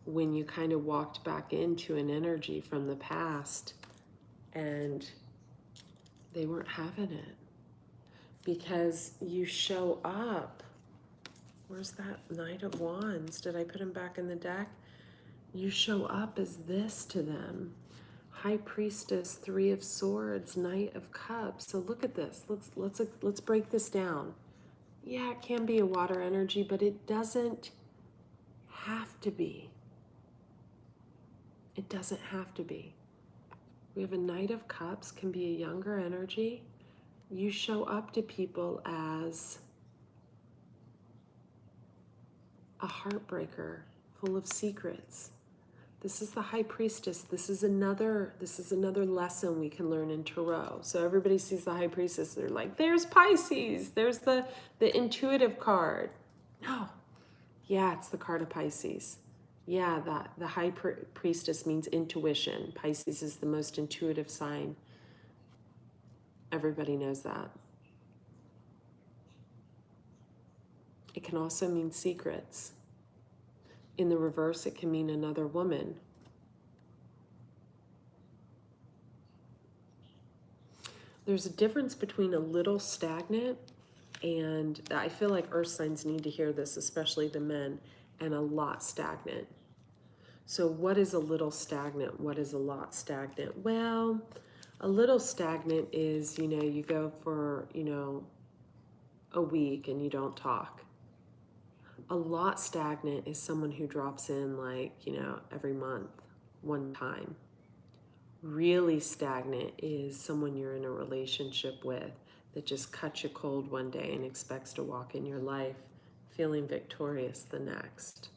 when you kind of walked back into an energy from the past and they weren't having it. Because you show up. Where's that Knight of Wands? Did I put him back in the deck? You show up as this to them. High Priestess, Three of Swords, Knight of Cups. So look at this. Let's break this down. Yeah, it can be a water energy, but it doesn't have to be. It doesn't have to be. We have a Knight of Cups, can be a younger energy. You show up to people as a heartbreaker, full of secrets. This is the High Priestess. This is another lesson we can learn in Tarot. So everybody sees the High Priestess. They're like, there's Pisces. There's the intuitive card. No. Yeah, it's the card of Pisces. Yeah, the High Priestess means intuition. Pisces is the most intuitive sign. Everybody knows that. It can also mean secrets. In the reverse, it can mean another woman. There's a difference between a little stagnant, and I feel like earth signs need to hear this, especially the men, and a lot stagnant. So what is a little stagnant? What is a lot stagnant? Well, A little stagnant is, you know, you go for, you know, a week and you don't talk. A lot stagnant is someone who drops in like, you know, every month, one time. Really stagnant is someone you're in a relationship with that just cuts you cold one day and expects to walk in your life feeling victorious the next.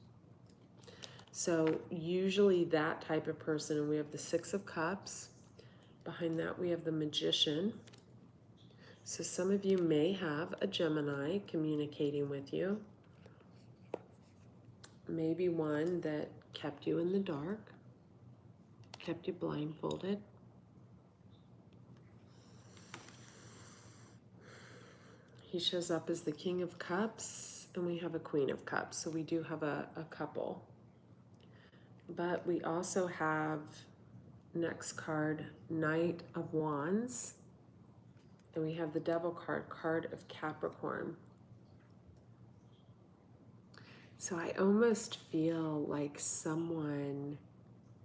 So usually that type of person, and we have the Six of Cups. Behind that we have the Magician. So some of you may have a Gemini communicating with you. Maybe one that kept you in the dark, kept you blindfolded. He shows up as the King of Cups, and we have a Queen of Cups. So we do have a couple. But we also have, next card, Knight of Wands. And we have the Devil card, Card of Capricorn. So I almost feel like someone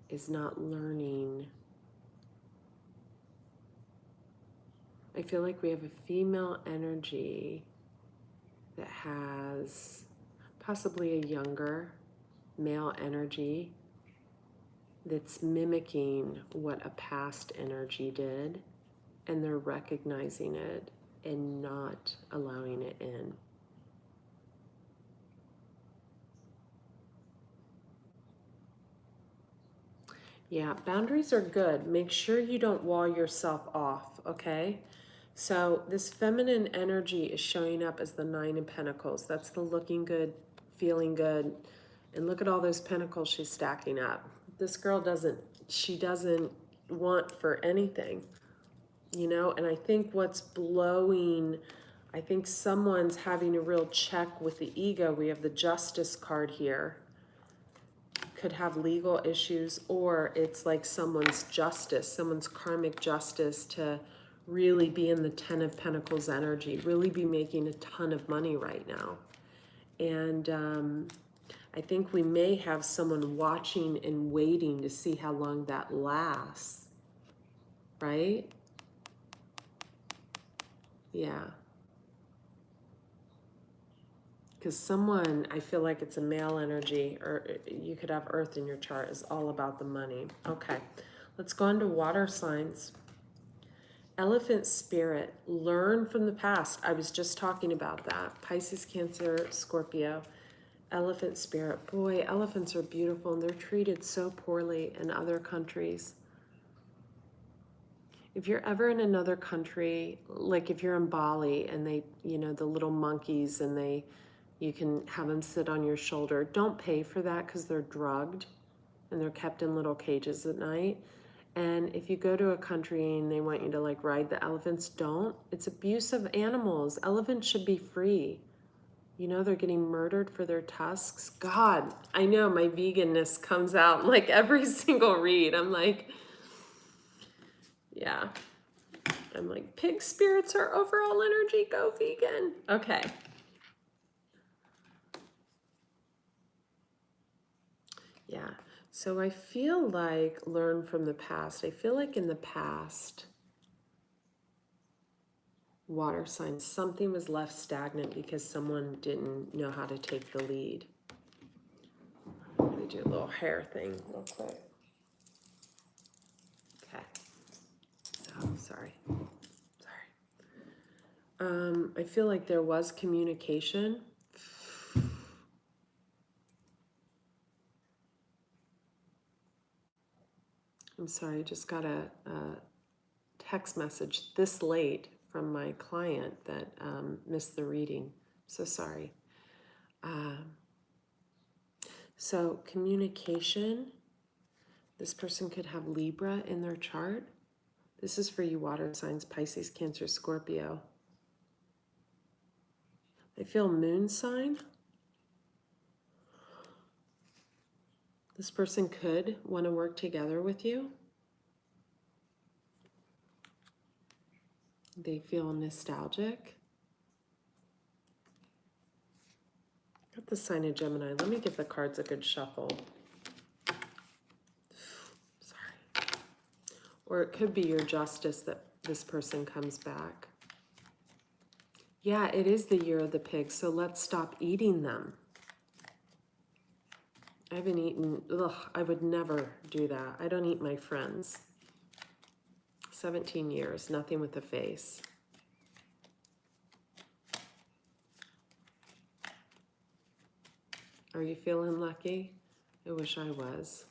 is not learning. I feel like we have a female energy that has possibly a younger male energy that's mimicking what a past energy did, and they're recognizing it and not allowing it in. Yeah, boundaries are good. Make sure you don't wall yourself off, okay? So this feminine energy is showing up as the Nine of Pentacles. That's the looking good, feeling good. And look at all those pentacles she's stacking up. This girl doesn't want for anything, you know? And I think what's blowing, I think someone's having a real check with the ego. We have the Justice card here. Could have legal issues, or it's like someone's justice, someone's karmic justice to really be in the Ten of Pentacles energy, really be making a ton of money right now. And I think we may have someone watching and waiting to see how long that lasts, right? Yeah. Because someone, I feel like it's a male energy, or you could have Earth in your chart, is all about the money. Okay, let's go on to water signs. Elephant spirit, learn from the past. I was just talking about that. Pisces, Cancer, Scorpio. Elephant spirit. Boy, elephants are beautiful and they're treated so poorly in other countries. If you're ever in another country, like if you're in Bali and they, you know, the little monkeys and you can have them sit on your shoulder. Don't pay for that because they're drugged and they're kept in little cages at night. And if you go to a country and they want you to like ride the elephants, don't. It's abuse of animals. Elephants should be free. You know, they're getting murdered for their tusks. God, I know my veganness comes out in like every single read. I'm like, yeah. I'm like, pig spirits are overall energy, go vegan. Okay. Yeah, so I feel like learn from the past. I feel like in the past, water signs, something was left stagnant because someone didn't know how to take the lead. I'm going to do a little hair thing real quick. Okay. So, sorry. I feel like there was communication. I'm sorry, I just got a text message this late from my client that missed the reading. So sorry. So communication, this person could have Libra in their chart. This is for you water signs, Pisces, Cancer, Scorpio. I feel moon sign. This person could want to work together with you. They feel nostalgic. Got the sign of Gemini. Let me give the cards a good shuffle. Sorry. Or it could be your justice that this person comes back. Yeah, it is the year of the pig, so let's stop eating them. I haven't eaten, ugh, I would never do that. I don't eat my friends. 17 years, nothing with a face. Are you feeling lucky? I wish I was.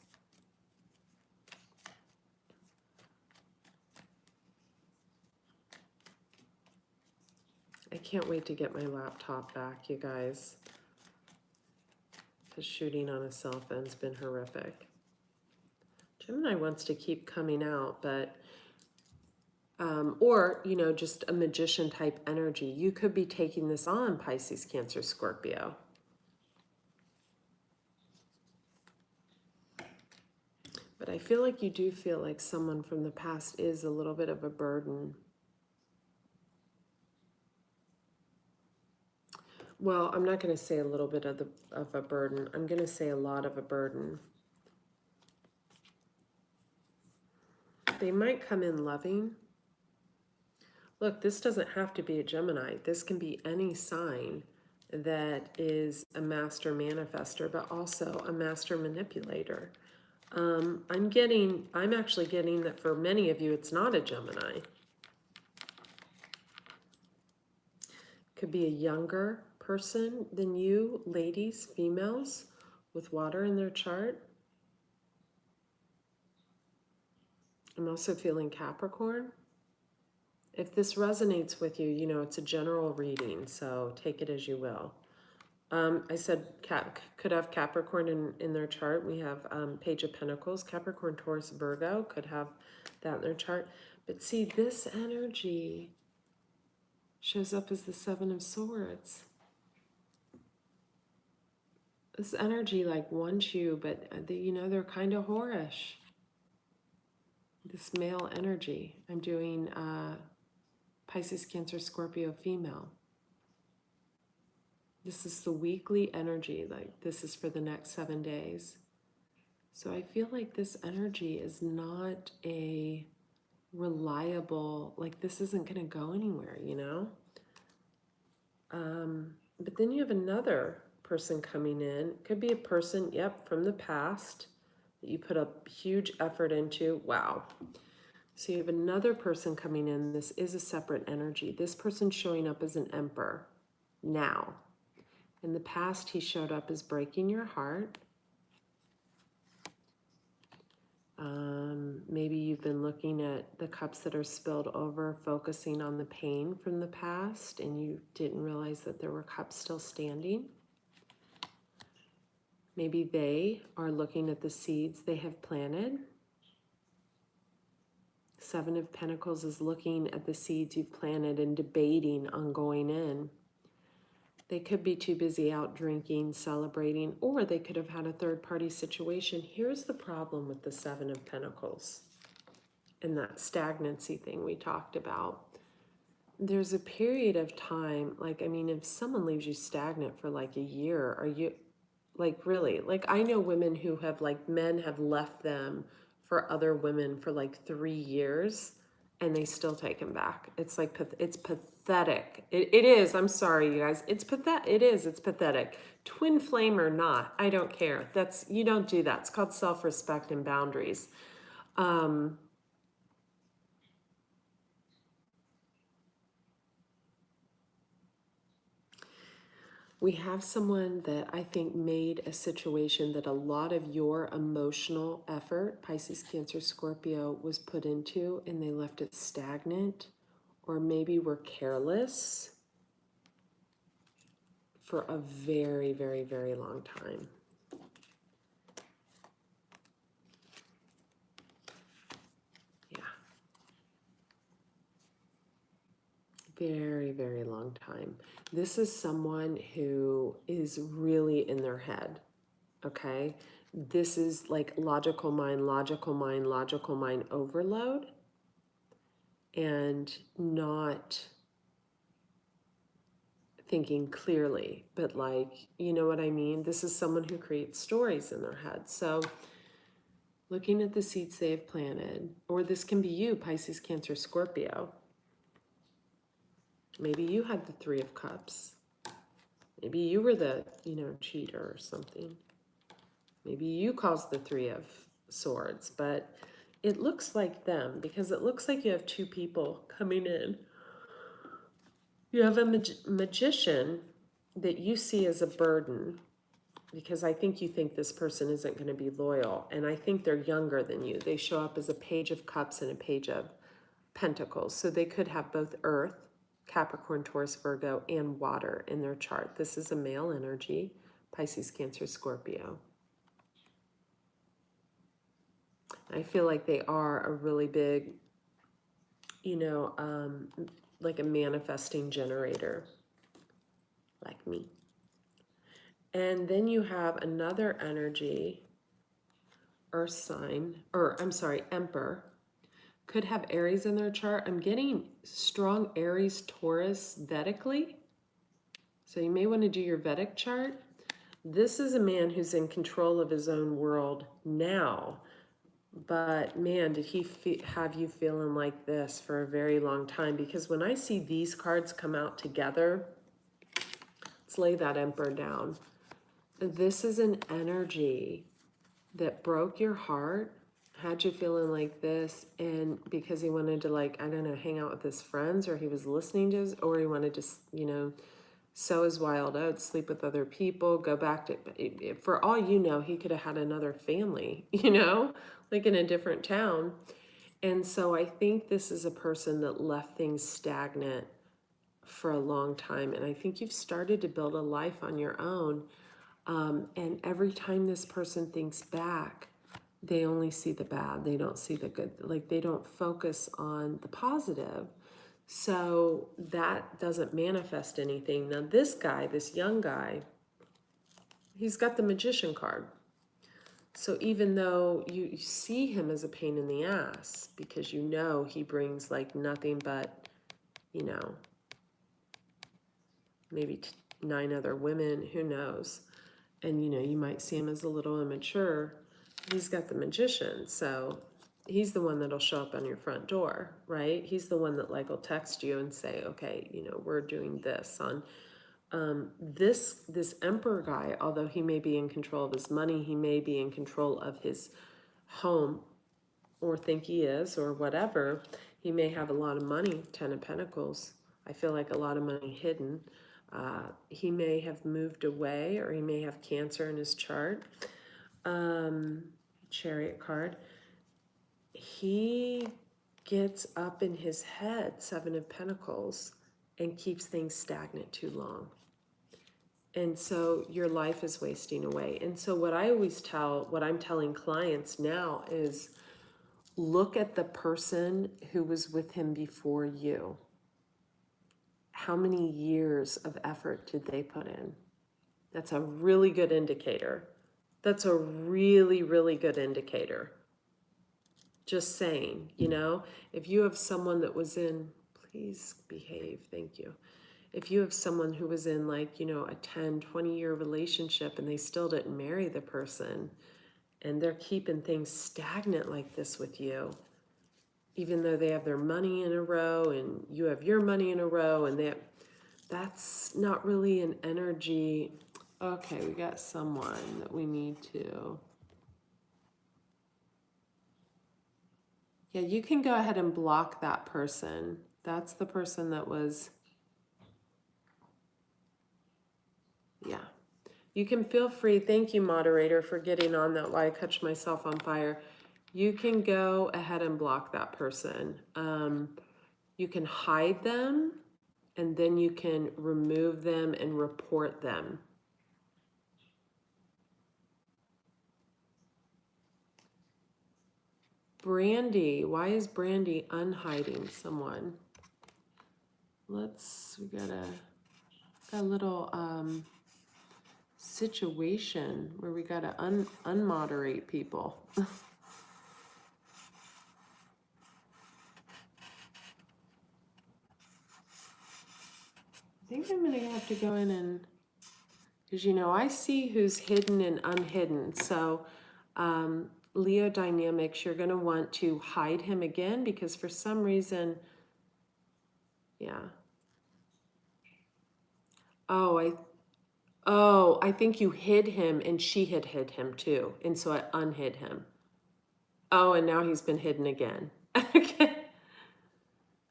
I can't wait to get my laptop back, you guys. The shooting on a cell phone's been horrific. Gemini wants to keep coming out, but, or, you know, just a magician type energy. You could be taking this on, Pisces, Cancer, Scorpio. But I feel like you do feel like someone from the past is a little bit of a burden. Well, I'm not going to say a little bit of a burden. I'm going to say a lot of a burden. They might come in loving. Look, this doesn't have to be a Gemini. This can be any sign that is a master manifester, but also a master manipulator. I'm actually getting that for many of you, it's not a Gemini. Could be a younger person than you, ladies, females, with water in their chart. I'm also feeling Capricorn. If this resonates with you, you know, it's a general reading, so take it as you will. I said could have Capricorn in their chart. We have Page of Pentacles, Capricorn, Taurus, Virgo could have that in their chart. But see, this energy shows up as the Seven of Swords. This energy like wants you, but you know, they're kind of whorish. This male energy. I'm doing Pisces, Cancer, Scorpio, female. This is the weekly energy, like this is for the next 7 days. So I feel like this energy is not a reliable, like this isn't going to go anywhere, you know? But then you have another person coming in. It could be a person, yep, from the past that you put a huge effort into. Wow. So you have another person coming in. This is a separate energy. This person's showing up as an emperor now. In the past, he showed up as breaking your heart. Maybe you've been looking at the cups that are spilled over, focusing on the pain from the past, and you didn't realize that there were cups still standing. Maybe they are looking at the seeds they have planted. Seven of Pentacles is looking at the seeds you've planted and debating on going in. They could be too busy out drinking, celebrating, or they could have had a third-party situation. Here's the problem with the Seven of Pentacles and that stagnancy thing we talked about. There's a period of time, like, I mean, if someone leaves you stagnant for like a year, are you, like, really? Like, I know women who have, like, men have left them for other women for like 3 years, and they still take him back. It's like, it's pathetic. It is. I'm sorry, you guys. It's pathetic. It is. It's pathetic. Twin flame or not, I don't care. You don't do that. It's called self-respect and boundaries. We have someone that I think made a situation that a lot of your emotional effort, Pisces, Cancer, Scorpio, was put into, and they left it stagnant, or maybe were careless for a very, very, very long time. Yeah. Very, very long time. This is someone who is really in their head, okay? This is like logical mind overload, and not thinking clearly, but like, you know what I mean? This is someone who creates stories in their head. So looking at the seeds they have planted. Or this can be you, Pisces, Cancer, Scorpio. Maybe you had the Three of Cups. Maybe you were the, cheater or something. Maybe you caused the Three of Swords, but it looks like them because it looks like you have two people coming in. You have a magician that you see as a burden because I think you think this person isn't going to be loyal, and I think they're younger than you. They show up as a Page of Cups and a Page of Pentacles, so they could have both Earth, Capricorn, Taurus, Virgo, and water in their chart. This is a male energy, Pisces, Cancer, Scorpio. I feel like they are a really big, like a manifesting generator, like me. And then you have another energy, Earth sign, Emperor. Could have Aries in their chart. I'm getting strong Aries, Taurus Vedically. So you may want to do your Vedic chart. This is a man who's in control of his own world now. But man, did he have you feeling like this for a very long time? Because when I see these cards come out together, let's lay that Emperor down. This is an energy that broke your heart, had you feeling like this, and because he wanted to, like, I don't know, hang out with his friends, or he was listening to his, or he wanted to, sow his wild oats, sleep with other people, go back to, for all you know, he could have had another family, like in a different town. And so I think this is a person that left things stagnant for a long time. And I think you've started to build a life on your own. And every time this person thinks back, they only see the bad. They don't see the good. Like, they don't focus on the positive. So that doesn't manifest anything. Now this guy, this young guy, he's got the Magician card. So even though you see him as a pain in the ass, because he brings like nothing but, maybe 9 other women, who knows? And you might see him as a little immature. He's got the Magician, so he's the one that'll show up on your front door, right? He's the one that will text you and say, okay, we're doing this on this Emperor guy. Although he may be in control of his money, he may be in control of his home, or think he is, or whatever. He may have a lot of money, 10 of Pentacles. I feel like a lot of money hidden. He may have moved away, or he may have Cancer in his chart. Chariot card. He gets up in his head, 7 of Pentacles, and keeps things stagnant too long. And so your life is wasting away. And so what I'm telling clients now is, look at the person who was with him before you. How many years of effort did they put in? That's a really good indicator. That's a really, really good indicator. Just saying, if you have someone that was in, please behave, thank you. If you have someone who was in a 10, 20-year relationship and they still didn't marry the person, and they're keeping things stagnant like this with you, even though they have their money in a row and you have your money in a row, and that's not really an energy. Okay, we got someone that we need to. Yeah, you can go ahead and block that person. That's the person that was. Yeah. You can feel free. Thank you, moderator, for getting on that while I catch myself on fire. You can go ahead and block that person. You can hide them, and then you can remove them and report them. Brandy, why is Brandy unhiding someone? We got a little situation where we gotta unmoderate people. I think I'm gonna have to go in and, because I see who's hidden and unhidden. So Leo dynamics, you're going to want to hide him again because for some reason, yeah. I think you hid him and she had hid him too. And so I unhid him. Oh, and now he's been hidden again. Okay.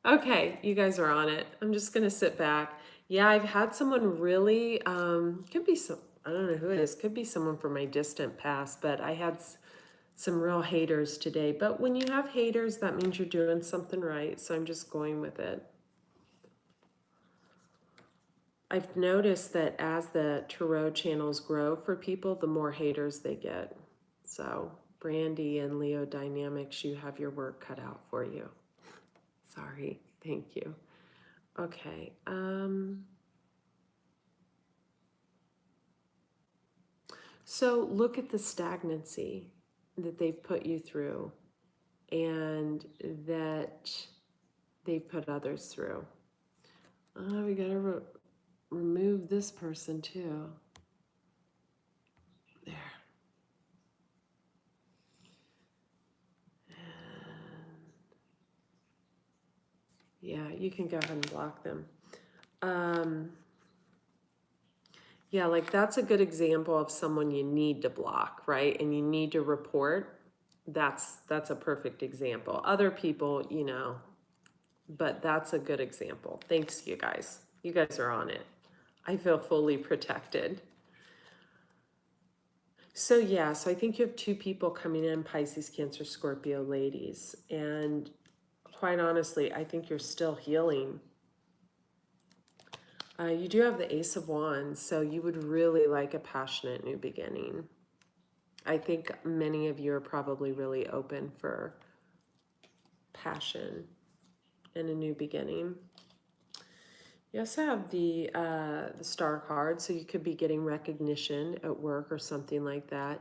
Okay, you guys are on it. I'm just gonna sit back. Yeah, I've had someone really, could be some, I don't know who it is, could be someone from my distant past, but I had some real haters today. But when you have haters, that means you're doing something right. So I'm just going with it. I've noticed that as the tarot channels grow for people, the more haters they get. So Brandy and Leo dynamics, you have your work cut out for you. Sorry. Thank you. Okay. So look at the stagnancy that they've put you through and that they've put others through. We got to remove this person too. There. Yeah, you can go ahead and block them. Yeah, like that's a good example of someone you need to block, right? And you need to report. That's a perfect example. Other people, you know, but that's a good example. Thanks, you guys. You guys are on it. I feel fully protected. So yeah, so I think you have two people coming in, Pisces, Cancer, Scorpio ladies. And quite honestly, I think you're still healing. You do have the Ace of Wands, so you would really like a passionate new beginning. I think many of you are probably really open for passion and a new beginning. You also have the Star card, so you could be getting recognition at work or something like that.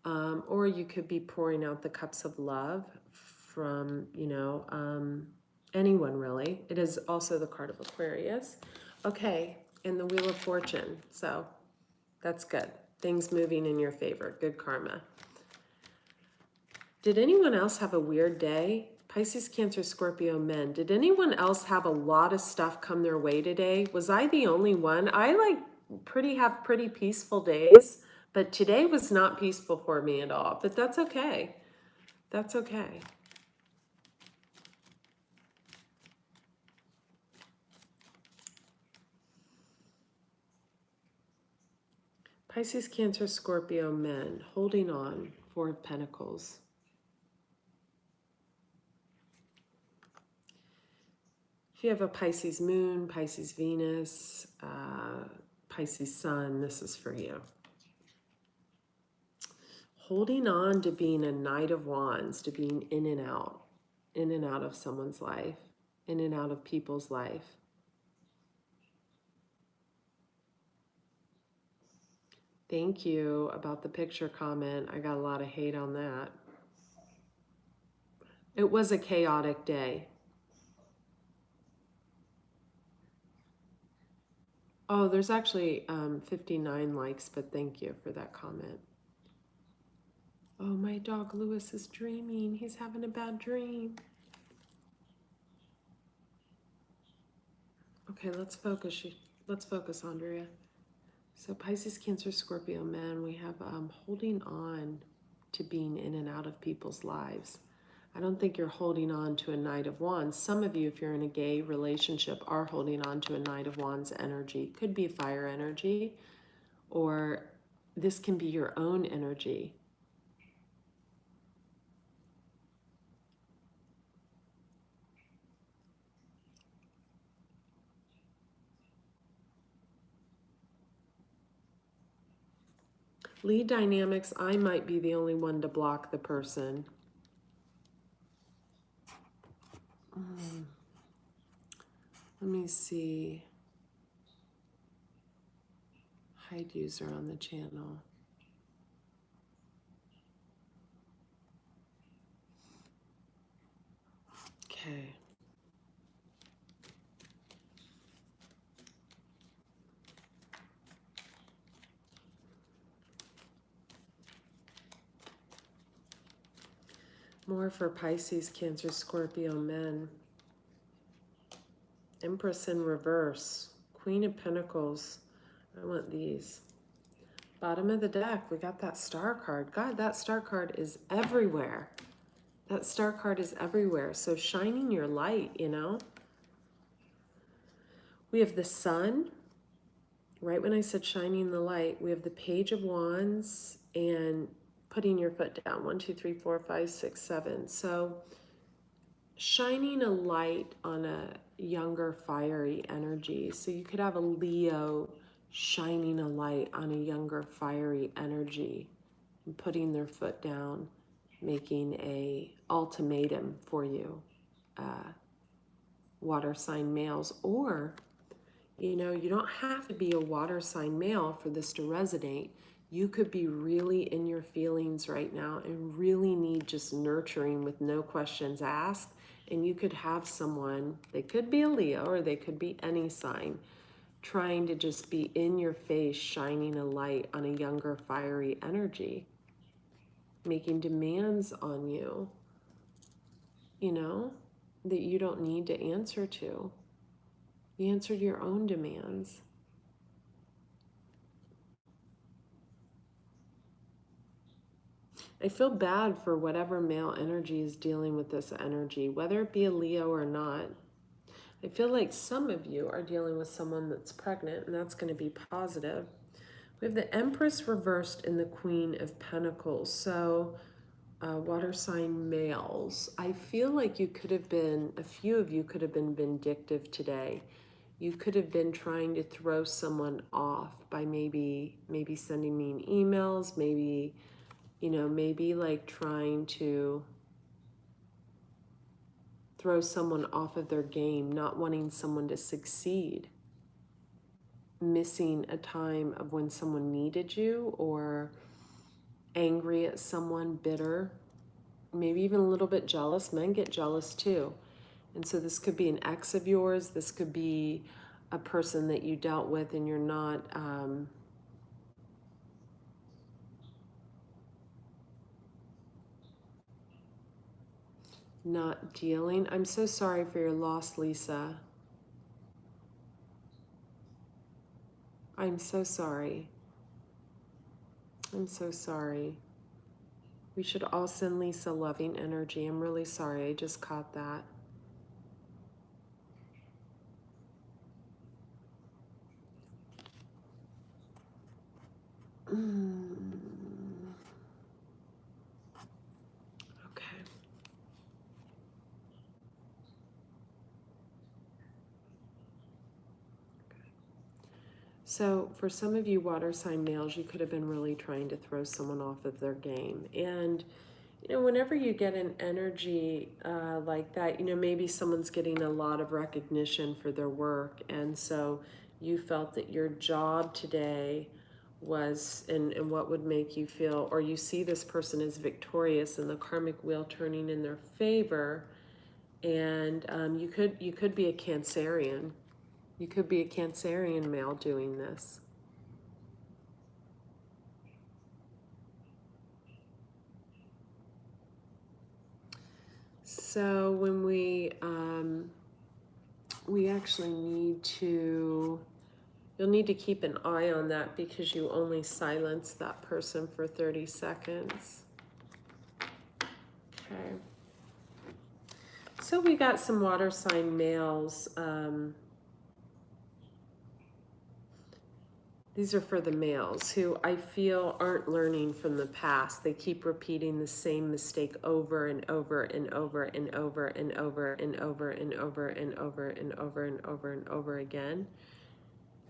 Or you could be pouring out the cups of love from, you know, anyone really. It is also the card of Aquarius. Okay, and the Wheel of Fortune. So that's good. Things moving in your favor. Good karma. Did anyone else have a weird day? Pisces, Cancer, Scorpio, men. Did anyone else have a lot of stuff come their way today? Was I the only one? I have pretty peaceful days, but today was not peaceful for me at all. But that's okay. That's okay. Pisces, Cancer, Scorpio, men. Holding on. Four of Pentacles. If you have a Pisces moon, Pisces Venus, Pisces sun, this is for you. Holding on to being a Knight of Wands, to being in and out of someone's life, in and out of people's life. Thank you about the picture comment. I got a lot of hate on that. It was a chaotic day. Oh, there's actually 59 likes, but thank you for that comment. Oh, my dog Lewis is dreaming. He's having a bad dream. Okay, let's focus. Let's focus, Andrea. So Pisces, Cancer, Scorpio, men, we have holding on to being in and out of people's lives. I don't think you're holding on to a Knight of Wands. Some of you, if you're in a gay relationship, are holding on to a Knight of Wands energy. Could be fire energy, or this can be your own energy. Lead dynamics, I might be the only one to block the person. Let me see. Hide user on the channel. Okay. More for Pisces, Cancer, Scorpio men. Empress in reverse. Queen of Pentacles. I want these. Bottom of the deck, we got that star card. God, that star card is everywhere. That star card is everywhere. So shining your light, you know. We have the sun. Right when I said shining the light, we have the Page of Wands and putting your foot down. 1, 2, 3, 4, 5, 6, 7. So shining a light on a younger, fiery energy. So you could have a Leo shining a light on a younger, fiery energy and putting their foot down, making a ultimatum for you, water sign males. Or, you know, you don't have to be a water sign male for this to resonate. You could be really in your feelings right now and really need just nurturing with no questions asked. And you could have someone, they could be a Leo or they could be any sign, trying to just be in your face, shining a light on a younger, fiery energy, making demands on you, you know, that you don't need to answer to. You answered your own demands. I feel bad for whatever male energy is dealing with this energy, whether it be a Leo or not. I feel like some of you are dealing with someone that's pregnant, and that's going to be positive. We have the Empress reversed in the Queen of Pentacles. So water sign males, I feel like you could have been, a few of you could have been vindictive today. You could have been trying to throw someone off by maybe sending mean emails, maybe, you know, maybe like trying to throw someone off of their game, not wanting someone to succeed, missing a time of when someone needed you, or angry at someone, bitter, maybe even a little bit jealous. Men get jealous too. And so this could be an ex of yours. This could be a person that you dealt with and you're not dealing. I'm so sorry for your loss, Lisa. I'm so sorry. I'm so sorry. We should all send Lisa loving energy. I'm really sorry. I just caught that. Okay. So for some of you water sign males, you could have been really trying to throw someone off of their game. And, you know, whenever you get an energy like that, you know, maybe someone's getting a lot of recognition for their work. And so you felt that your job today was, and what would make you feel, or you see this person as victorious and the karmic wheel turning in their favor. And you could be a Cancerian. You could be a Cancerian male doing this. So when we actually need to, you'll need to keep an eye on that because you only silence that person for 30 seconds. Okay. So we got some water sign males. These are for the males who I feel aren't learning from the past. They keep repeating the same mistake over and over and over and over and over and over and over and over and over and over and over again.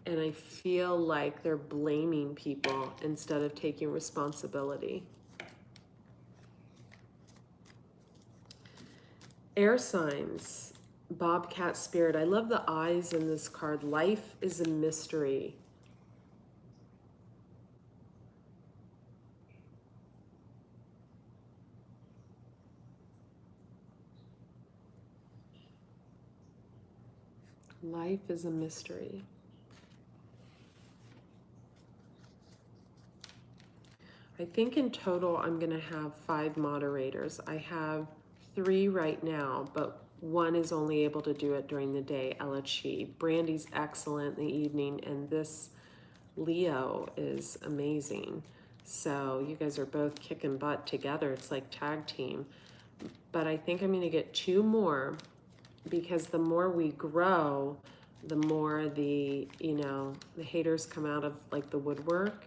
And I feel like they're blaming people instead of taking responsibility. Air signs, Bobcat Spirit. I love the eyes in this card. Life is a mystery. Life is a mystery. I think in total I'm going to have 5 moderators. I have 3 right now, but one is only able to do it during the day, Ella Chi. Brandy's excellent in the evening, and this Leo is amazing. So you guys are both kicking butt together. It's like tag team. But I think I'm going to get 2 more, because the more we grow, the more the, you know, the haters come out of like the woodwork.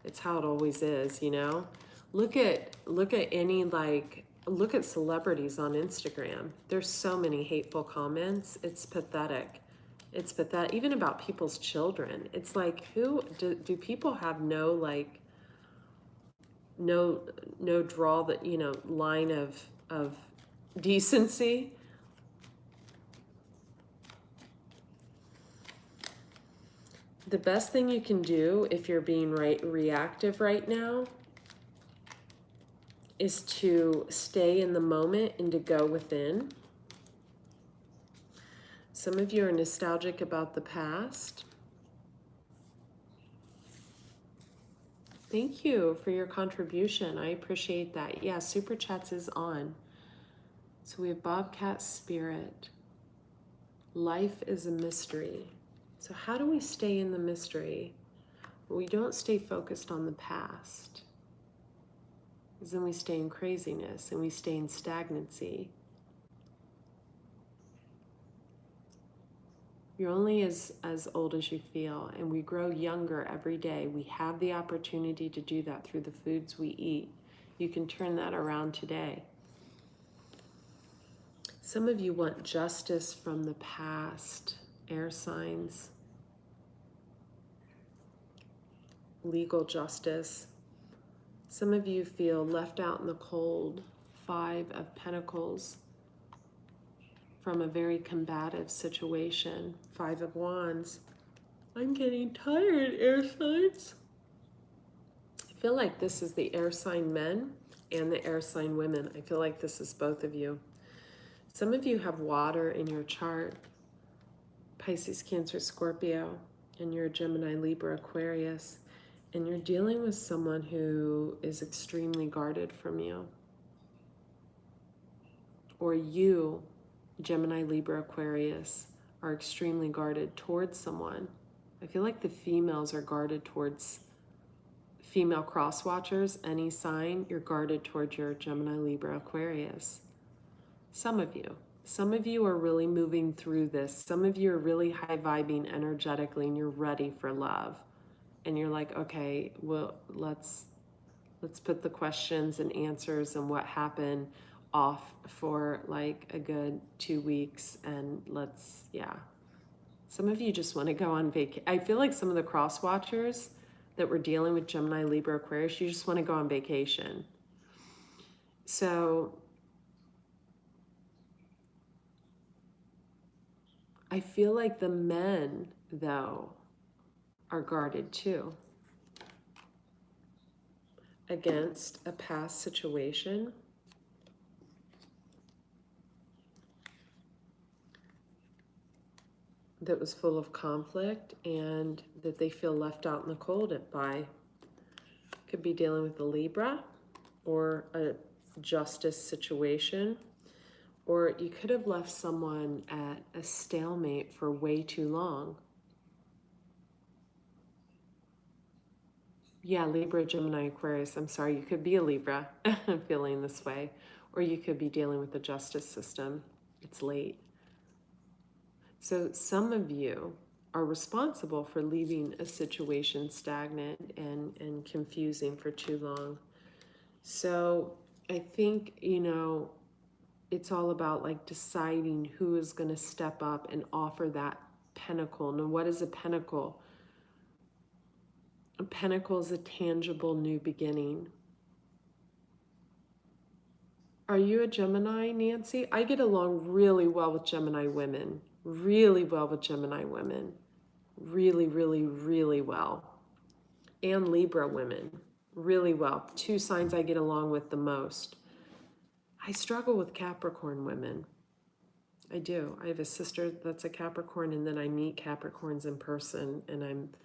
It's how it always is, you know. Look at any, like, look at celebrities on Instagram. There's so many hateful comments. It's pathetic. It's pathetic. Even about people's children. It's like, who do people have no, like, no draw, that, you know, line of decency? The best thing you can do if you're being reactive right now is to stay in the moment and to go within. Some of you are nostalgic about the past. Thank you for your contribution. I appreciate that. Yeah, Super Chats is on. So we have Bobcat Spirit. Life is a mystery. So how do we stay in the mystery? We don't stay focused on the past, because then we stay in craziness and we stay in stagnancy. You're only as old as you feel, and we grow younger every day. We have the opportunity to do that through the foods we eat. You can turn that around today. Some of you want justice from the past, air signs, legal justice. Some of you feel left out in the cold, 5 of Pentacles, from a very combative situation, 5 of Wands. I'm getting tired, air signs. I feel like this is the air sign men and the air sign women. I feel like this is both of you. Some of you have water in your chart, Pisces, Cancer, Scorpio, and you're a Gemini, Libra, Aquarius, and you're dealing with someone who is extremely guarded from you. Or you, Gemini, Libra, Aquarius, are extremely guarded towards someone. I feel like the females are guarded towards female cross watchers. Any sign, you're guarded towards your Gemini, Libra, Aquarius. Some of you are really moving through this. Some of you are really high vibing energetically, and you're ready for love. And you're like, okay, well, let's put the questions and answers and what happened off for like a good 2 weeks, and yeah. Some of you just want to go on vacation. I feel like some of the cross watchers that were dealing with Gemini, Libra, Aquarius, you just want to go on vacation. So I feel like the men, though, are guarded too against a past situation that was full of conflict, and that they feel left out in the cold by. Could be dealing with a Libra or a justice situation, or you could have left someone at a stalemate for way too long. Yeah, Libra, Gemini, Aquarius. I'm sorry, you could be a Libra feeling this way, or you could be dealing with the justice system. It's late. So some of you are responsible for leaving a situation stagnant and confusing for too long. So I think, you know, it's all about like deciding who is going to step up and offer that pentacle. Now, what is a pentacle? A pentacle is a tangible new beginning. Are you a Gemini, Nancy? I get along really well with Gemini women. Really well with Gemini women. Really, really, really well. And Libra women. Really well. 2 signs I get along with the most. I struggle with Capricorn women. I do. I have a sister that's a Capricorn, and then I meet Capricorns in person, and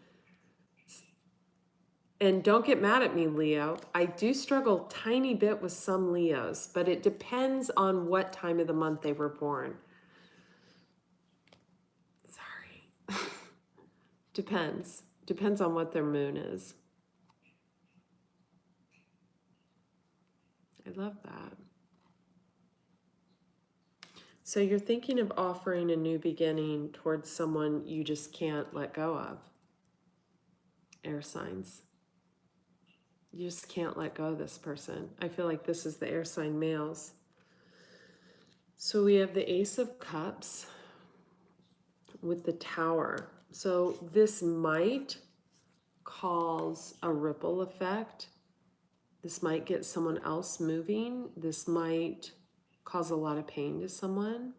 And don't get mad at me, Leo. I do struggle tiny bit with some Leos, but it depends on what time of the month they were born. Sorry. Depends. Depends on what their moon is. I love that. So you're thinking of offering a new beginning towards someone you just can't let go of. Air signs. You just can't let go of this person. I feel like this is the air sign males. So we have the Ace of Cups with the Tower. So this might cause a ripple effect. This might get someone else moving. This might cause a lot of pain to someone.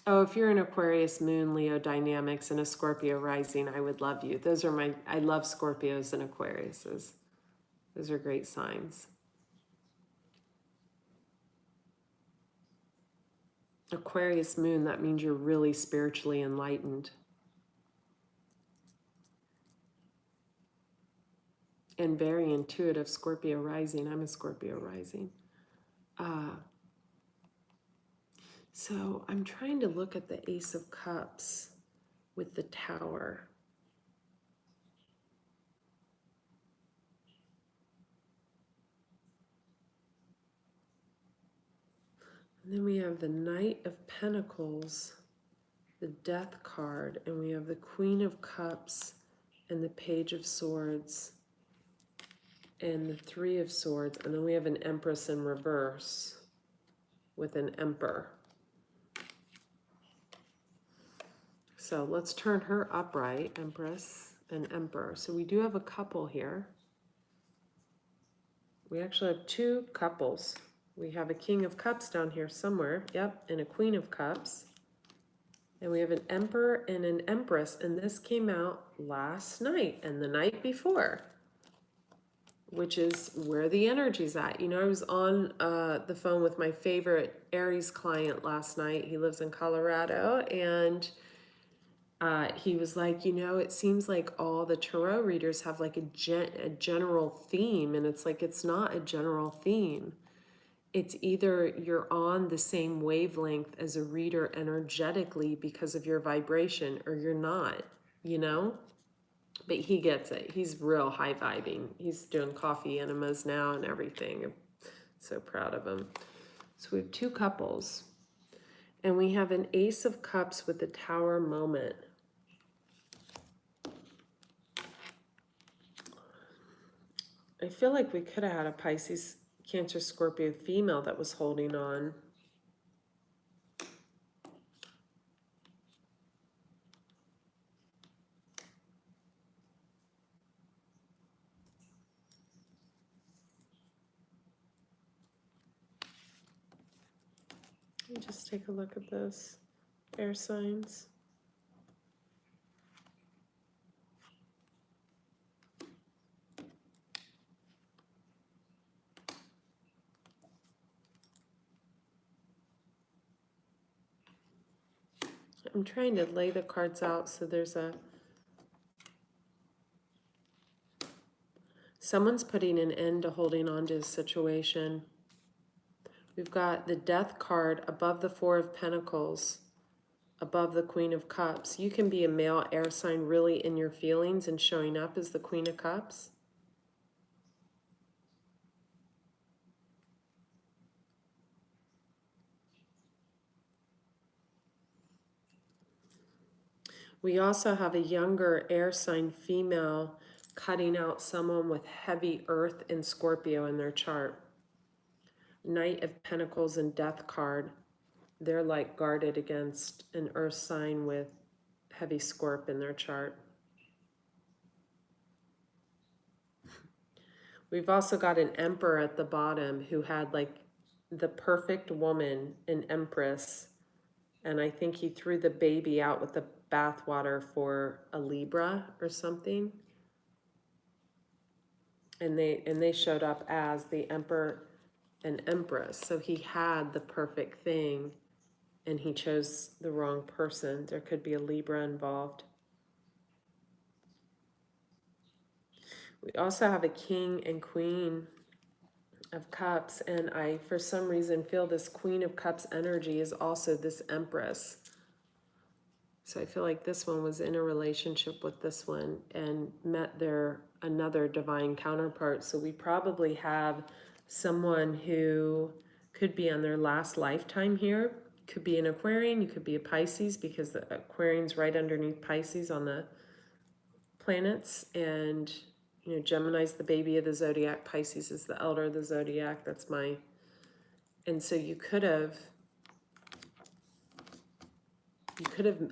Oh, if you're an Aquarius, Moon, Leo dynamics, and a Scorpio rising, I would love you. Those are I love Scorpios and Aquariuses. Those are great signs. Aquarius Moon, that means you're really spiritually enlightened. And very intuitive. Scorpio rising. I'm a Scorpio rising. So I'm trying to look at the Ace of Cups with the Tower. And then we have the Knight of Pentacles, the Death card, and we have the Queen of Cups and the Page of Swords and the Three of Swords, and then we have an Empress in reverse with an Emperor. So let's turn her upright, Empress and Emperor. So we do have a couple here. We actually have two couples. We have a King of Cups down here somewhere, yep, and a Queen of Cups. And we have an Emperor and an Empress, and this came out last night and the night before, which is where the energy's at. You know, I was on the phone with my favorite Aries client last night. He lives in Colorado, and he was like, you know, it seems like all the tarot readers have like a general theme, and it's like, it's not a general theme. It's either you're on the same wavelength as a reader energetically because of your vibration, or you're not, you know? But he gets it. He's real high vibing. He's doing coffee enemas now and everything. I'm so proud of him. So we have two couples. And we have an Ace of Cups with the Tower moment. I feel like we could have had a Pisces, Cancer, Scorpio female that was holding on. Let me just take a look at this. Air signs. I'm trying to lay the cards out so there's someone's putting an end to holding on to a situation. We've got the Death card above the Four of Pentacles, above the Queen of Cups. You can be a male air sign really in your feelings and showing up as the Queen of Cups. We also have a younger air sign female cutting out someone with heavy earth and Scorpio in their chart. Knight of Pentacles and Death card. They're like guarded against an earth sign with heavy Scorp in their chart. We've also got an Emperor at the bottom who had like the perfect woman, an Empress. And I think he threw the baby out with the bathwater for a Libra or something. And they showed up as the Emperor and Empress. So he had the perfect thing and he chose the wrong person. There could be a Libra involved. We also have a King and Queen of Cups, and I, for some reason, feel this Queen of Cups energy is also this Empress. So I feel like this one was in a relationship with this one and met their another divine counterpart. So we probably have someone who could be on their last lifetime here. Could be an Aquarian, you could be a Pisces, because the Aquarian's right underneath Pisces on the planets. And you know, Gemini's the baby of the zodiac, Pisces is the elder of the zodiac. That's my, and so you could have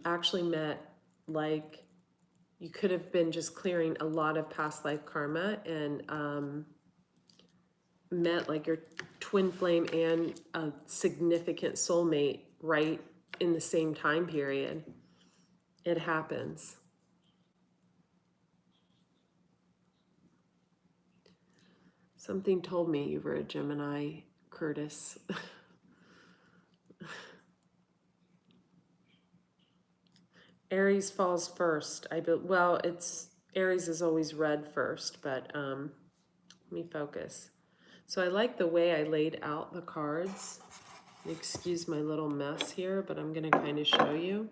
actually met, like, you could have been just clearing a lot of past life karma and met like your twin flame and a significant soulmate right in the same time period. It happens. Something told me you were a Gemini, Curtis. Aries falls first. Well, it's Aries is always red first, but let me focus. So I like the way I laid out the cards. Excuse my little mess here, but I'm going to kind of show you.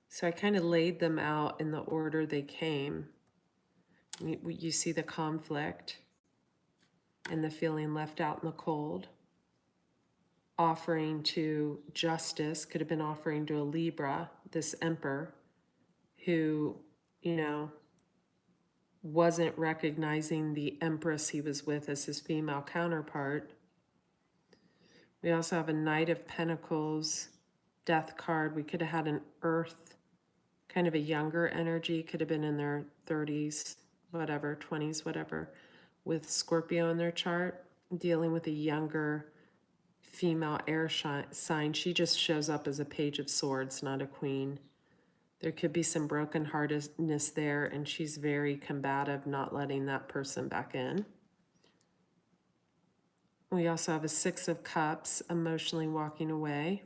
So I kind of laid them out in the order they came. You see the conflict and the feeling left out in the cold. Offering to justice, could have been offering to a Libra, this Emperor, who, you know, wasn't recognizing the Empress he was with as his female counterpart. We also have a Knight of Pentacles, Death card. We could have had an Earth, kind of a younger energy, could have been in their 30s, whatever, 20s, whatever, with Scorpio in their chart, dealing with a younger female air sign. She just shows up as a Page of Swords, not a Queen. There could be some brokenheartedness there, and she's very combative, not letting that person back in. We also have a Six of Cups, emotionally walking away.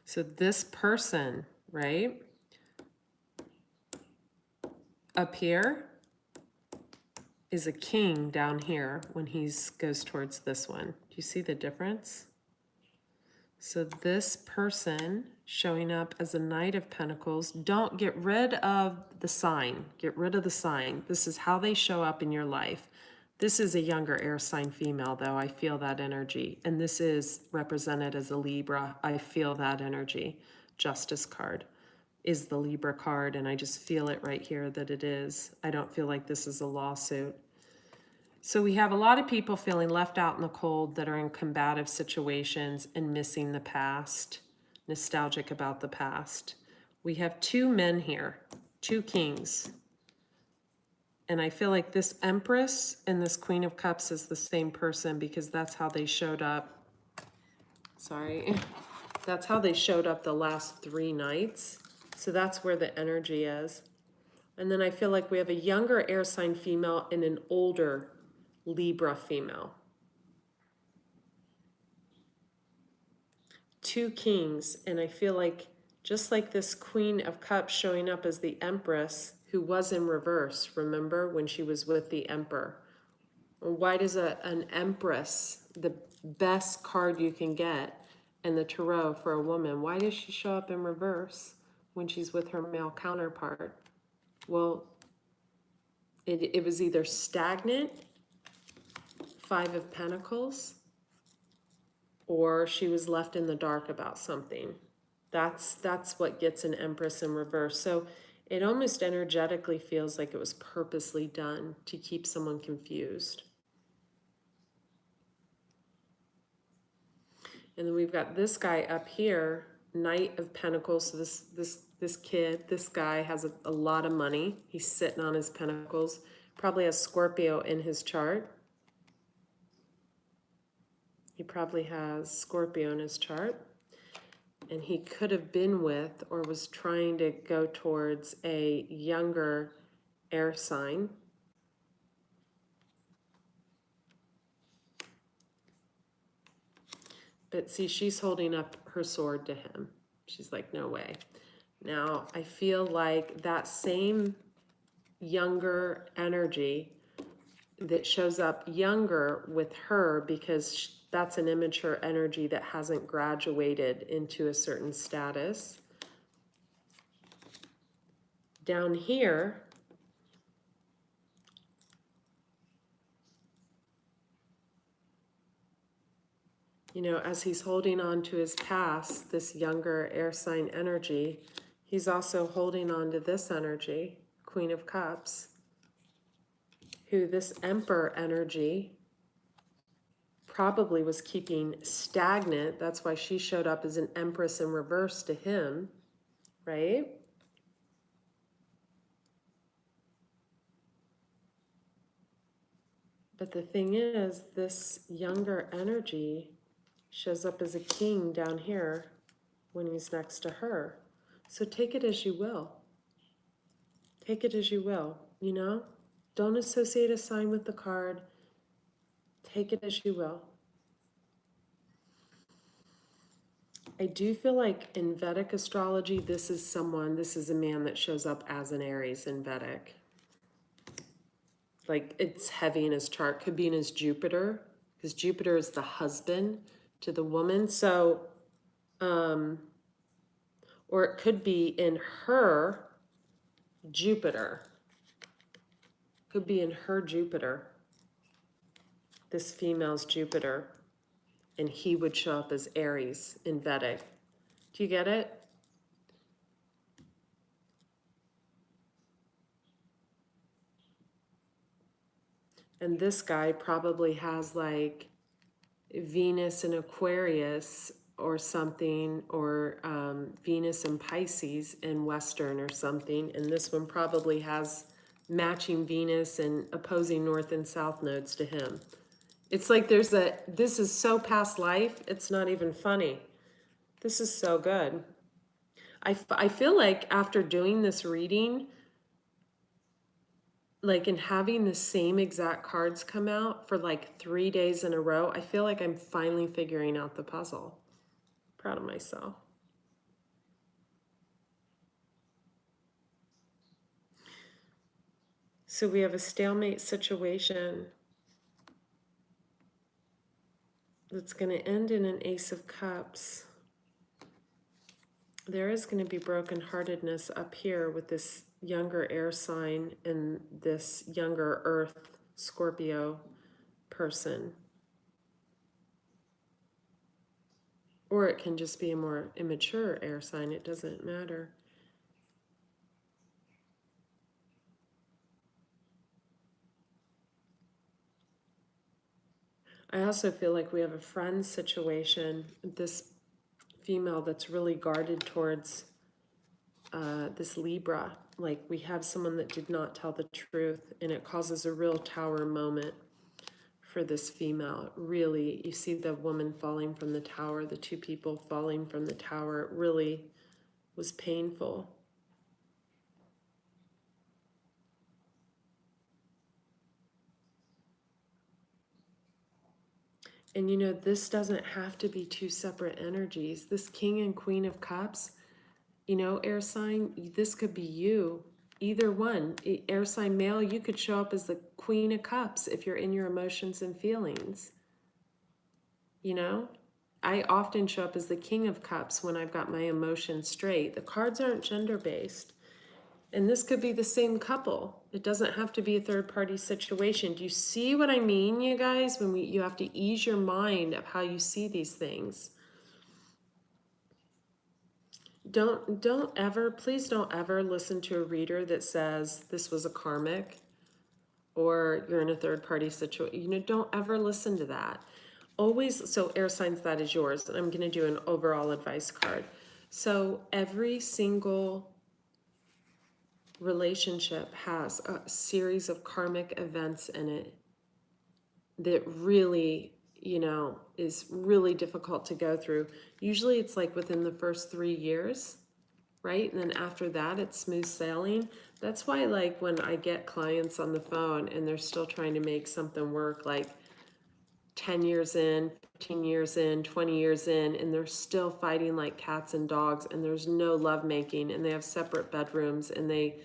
So this person, right, up here is a king down here when he goes towards this one. Do you see the difference? So this person showing up as a Knight of Pentacles, don't get rid of the sign. Get rid of the sign. This is how they show up in your life. This is a younger air sign female, though. I feel that energy. And this is represented as a Libra. I feel that energy. Justice card is the Libra card, and I just feel it right here that it is. I don't feel like this is a lawsuit. So we have a lot of people feeling left out in the cold that are in combative situations and missing the past, nostalgic about the past. We have two men here, two kings. And I feel like this Empress and this Queen of Cups is the same person, because that's how they showed up. Sorry. That's how they showed up the last 3 nights. So that's where the energy is. And then I feel like we have a younger air sign female and an older Libra female. 2 kings, and I feel like just like this Queen of Cups showing up as the Empress, who was in reverse, remember, when she was with the Emperor. Why does an Empress, the best card you can get in the tarot for a woman, why does she show up in reverse when she's with her male counterpart? Well, it was either stagnant, 5 of Pentacles, or she was left in the dark about something. That's what gets an Empress in reverse. So it almost energetically feels like it was purposely done to keep someone confused. And then we've got this guy up here, Knight of Pentacles. So this kid, this guy has a lot of money. He's sitting on his pentacles. Probably has Scorpio in his chart. He probably has Scorpio in his chart. And he could have been with or was trying to go towards a younger air sign. But see, she's holding up her sword to him. She's like, no way. Now, I feel like that same younger energy that shows up younger with her, because that's an immature energy that hasn't graduated into a certain status. Down here, you know, as he's holding on to his past, this younger air sign energy, he's also holding on to this energy, Queen of Cups, who this Emperor energy probably was keeping stagnant. That's why she showed up as an Empress in reverse to him, right? But the thing is, this younger energy shows up as a king down here when he's next to her. So take it as you will. Take it as you will, you know? Don't associate a sign with the card. Take it as you will. I do feel like in Vedic astrology, this is a man that shows up as an Aries in Vedic. Like, it's heavy in his chart. Could be in his Jupiter, because Jupiter is the husband to the woman. So, or it could be in her Jupiter. Could be in her Jupiter. This female's Jupiter. And he would show up as Aries in Vedic. Do you get it? And this guy probably has like Venus in Aquarius or something, or Venus in Pisces in Western or something. And this one probably has matching Venus and opposing North and South nodes to him. It's like this is so past life, it's not even funny. This is so good. I feel like after doing this reading, like, and having the same exact cards come out for like 3 days in a row, I feel like I'm finally figuring out the puzzle. Proud of myself. So we have a stalemate situation that's going to end in an Ace of Cups. There is going to be brokenheartedness up here with this younger air sign and this younger Earth Scorpio person. Or it can just be a more immature air sign. It doesn't matter. I also feel like we have a friend situation. This female that's really guarded towards this Libra. Like, we have someone that did not tell the truth, and it causes a real tower moment for this female. Really, you see the woman falling from the tower, the two people falling from the tower. It really was painful. And you know, this doesn't have to be two separate energies. This King and Queen of Cups, you know, air sign, this could be you. Either one. Air sign male, you could show up as the Queen of Cups if you're in your emotions and feelings. You know, I often show up as the King of Cups when I've got my emotions straight. The cards aren't gender-based. And this could be the same couple. It doesn't have to be a third-party situation. Do you see what I mean, you guys? When you have to ease your mind of how you see these things. Please don't ever listen to a reader that says this was a karmic or you're in a third-party situation. You know, don't ever listen to that. Always, so air signs, that is yours. And I'm going to do an overall advice card. So every single relationship has a series of karmic events in it that really, you know, is really difficult to go through. Usually it's like within the first 3 years, right? And then after that, it's smooth sailing. That's why, like, when I get clients on the phone and they're still trying to make something work, like 10 years in, 15 years in, 20 years in, and they're still fighting like cats and dogs, and there's no lovemaking, and they have separate bedrooms, and they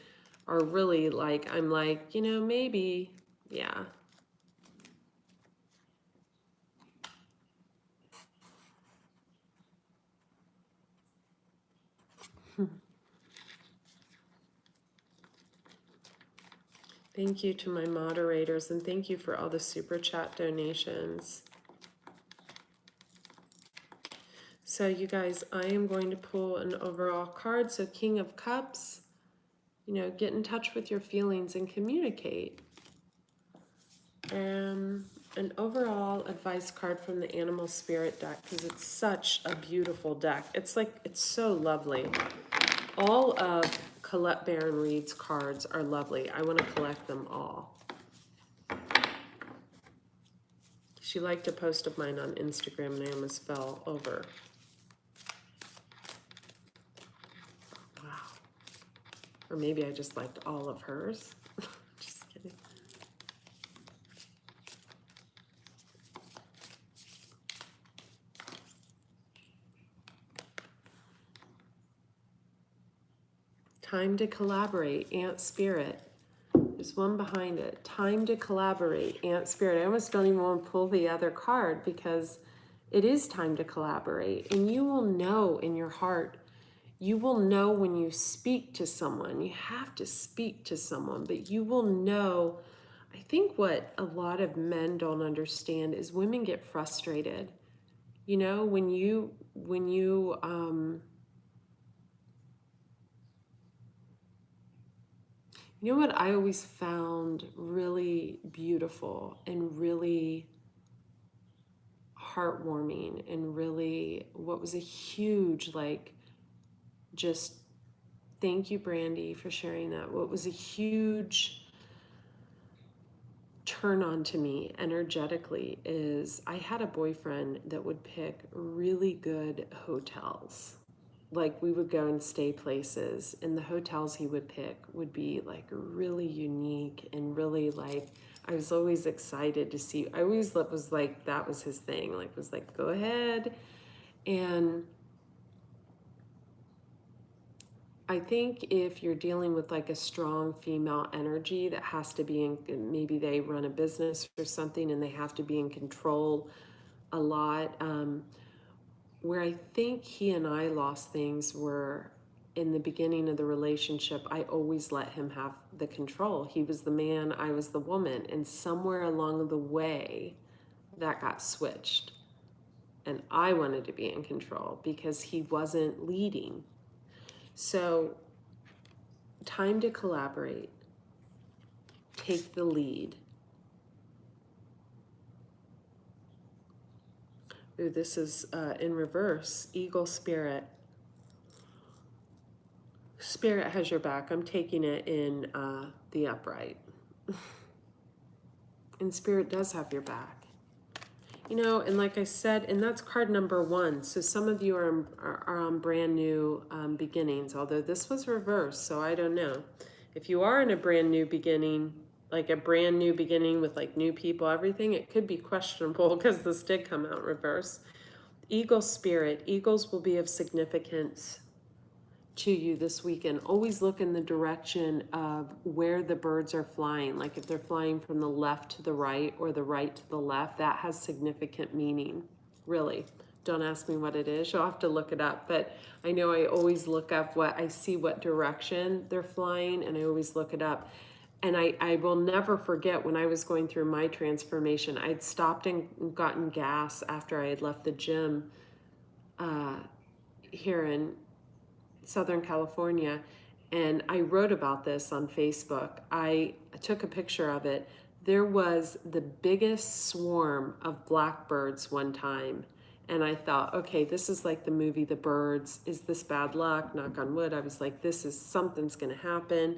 are really like, I'm like, you know, maybe, yeah. Thank you to my moderators, and thank you for all the super chat donations. So you guys, I am going to pull an overall card. So King of Cups, you know, get in touch with your feelings and communicate. An overall advice card from the Animal Spirit deck, because it's such a beautiful deck. It's like, it's so lovely. All of Colette Baron Reed's cards are lovely. I want to collect them all. She liked a post of mine on Instagram and I almost fell over. Wow. Or maybe I just liked all of hers. Just kidding. Time to collaborate, Ant Spirit. There's one behind it. Time to collaborate, Ant Spirit. I almost don't even want to pull the other card because it is time to collaborate. And you will know in your heart, you will know when you speak to someone. You have to speak to someone, but you will know. I think what a lot of men don't understand is women get frustrated. You know, when you you know what I always found really beautiful and really heartwarming and really what was a huge, like, just thank you, Brandy, for sharing that. What was a huge turn on to me energetically is I had a boyfriend that would pick really good hotels. Like we would go and stay places, and the hotels he would pick would be like really unique and really like, I was always excited to see. I always was like, that was his thing, like was like, go ahead. And I think if you're dealing with like a strong female energy that has to be in, maybe they run a business or something and they have to be in control a lot. Where I think he and I lost things were in the beginning of the relationship, I always let him have the control. He was the man, I was the woman. And somewhere along the way, that got switched. And I wanted to be in control because he wasn't leading. So, time to collaborate. Take the lead. Ooh, this is in reverse. Eagle Spirit. Spirit has your back. I'm taking it in the upright. And Spirit does have your back. You know, and like I said, and that's card number 1. So some of you are on brand new beginnings, although this was reversed, so I don't know. If you are in a brand new beginning, like a brand new beginning with like new people, everything, it could be questionable because this did come out reverse. Eagle Spirit. Eagles will be of significance to you this weekend. Always look in the direction of where the birds are flying. Like if they're flying from the left to the right or the right to the left, that has significant meaning. Really. Don't ask me what it is. You'll have to look it up. But I know I always look up what I see, what direction they're flying, and I always look it up. And I will never forget when I was going through my transformation, I'd stopped and gotten gas after I had left the gym here in Southern California, and I wrote about this on Facebook. I took a picture of it. There was the biggest swarm of blackbirds one time, and I thought, okay, this is like the movie The Birds. Is this bad luck? Knock on wood. I was like, this is something's going to happen.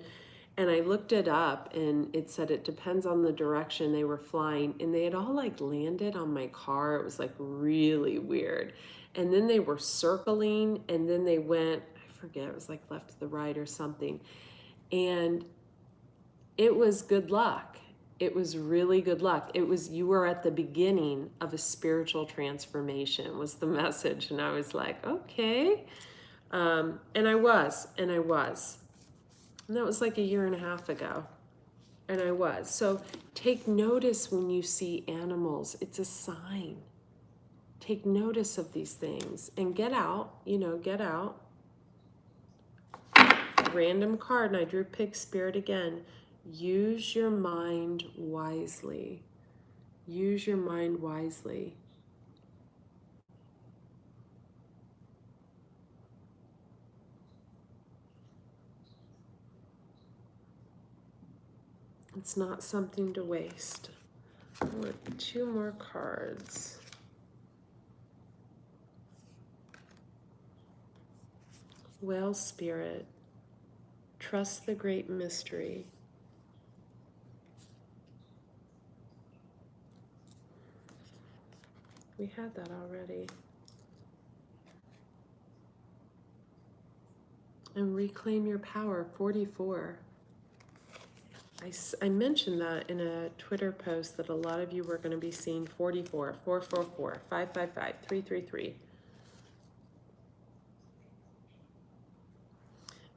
And I looked it up, and it said it depends on the direction they were flying, and they had all like landed on my car. It was like really weird. And then they were circling, and then they went, forget, it was like left to the right or something, and it was good luck. It was really good luck. It was, you were at the beginning of a spiritual transformation was the message. And I was like, okay. And I was. And that was like a year and a half ago. And I was. So take notice when you see animals. It's a sign. Take notice of these things and get out, get out. Random card, and I drew Pig Spirit again. Use your mind wisely. Use your mind wisely. It's not something to waste. With 2 more cards. Whale Spirit. Trust the great mystery. We had that already. And reclaim your power, 44. I mentioned that in a Twitter post that a lot of you were going to be seeing 44, 444, 555, 333.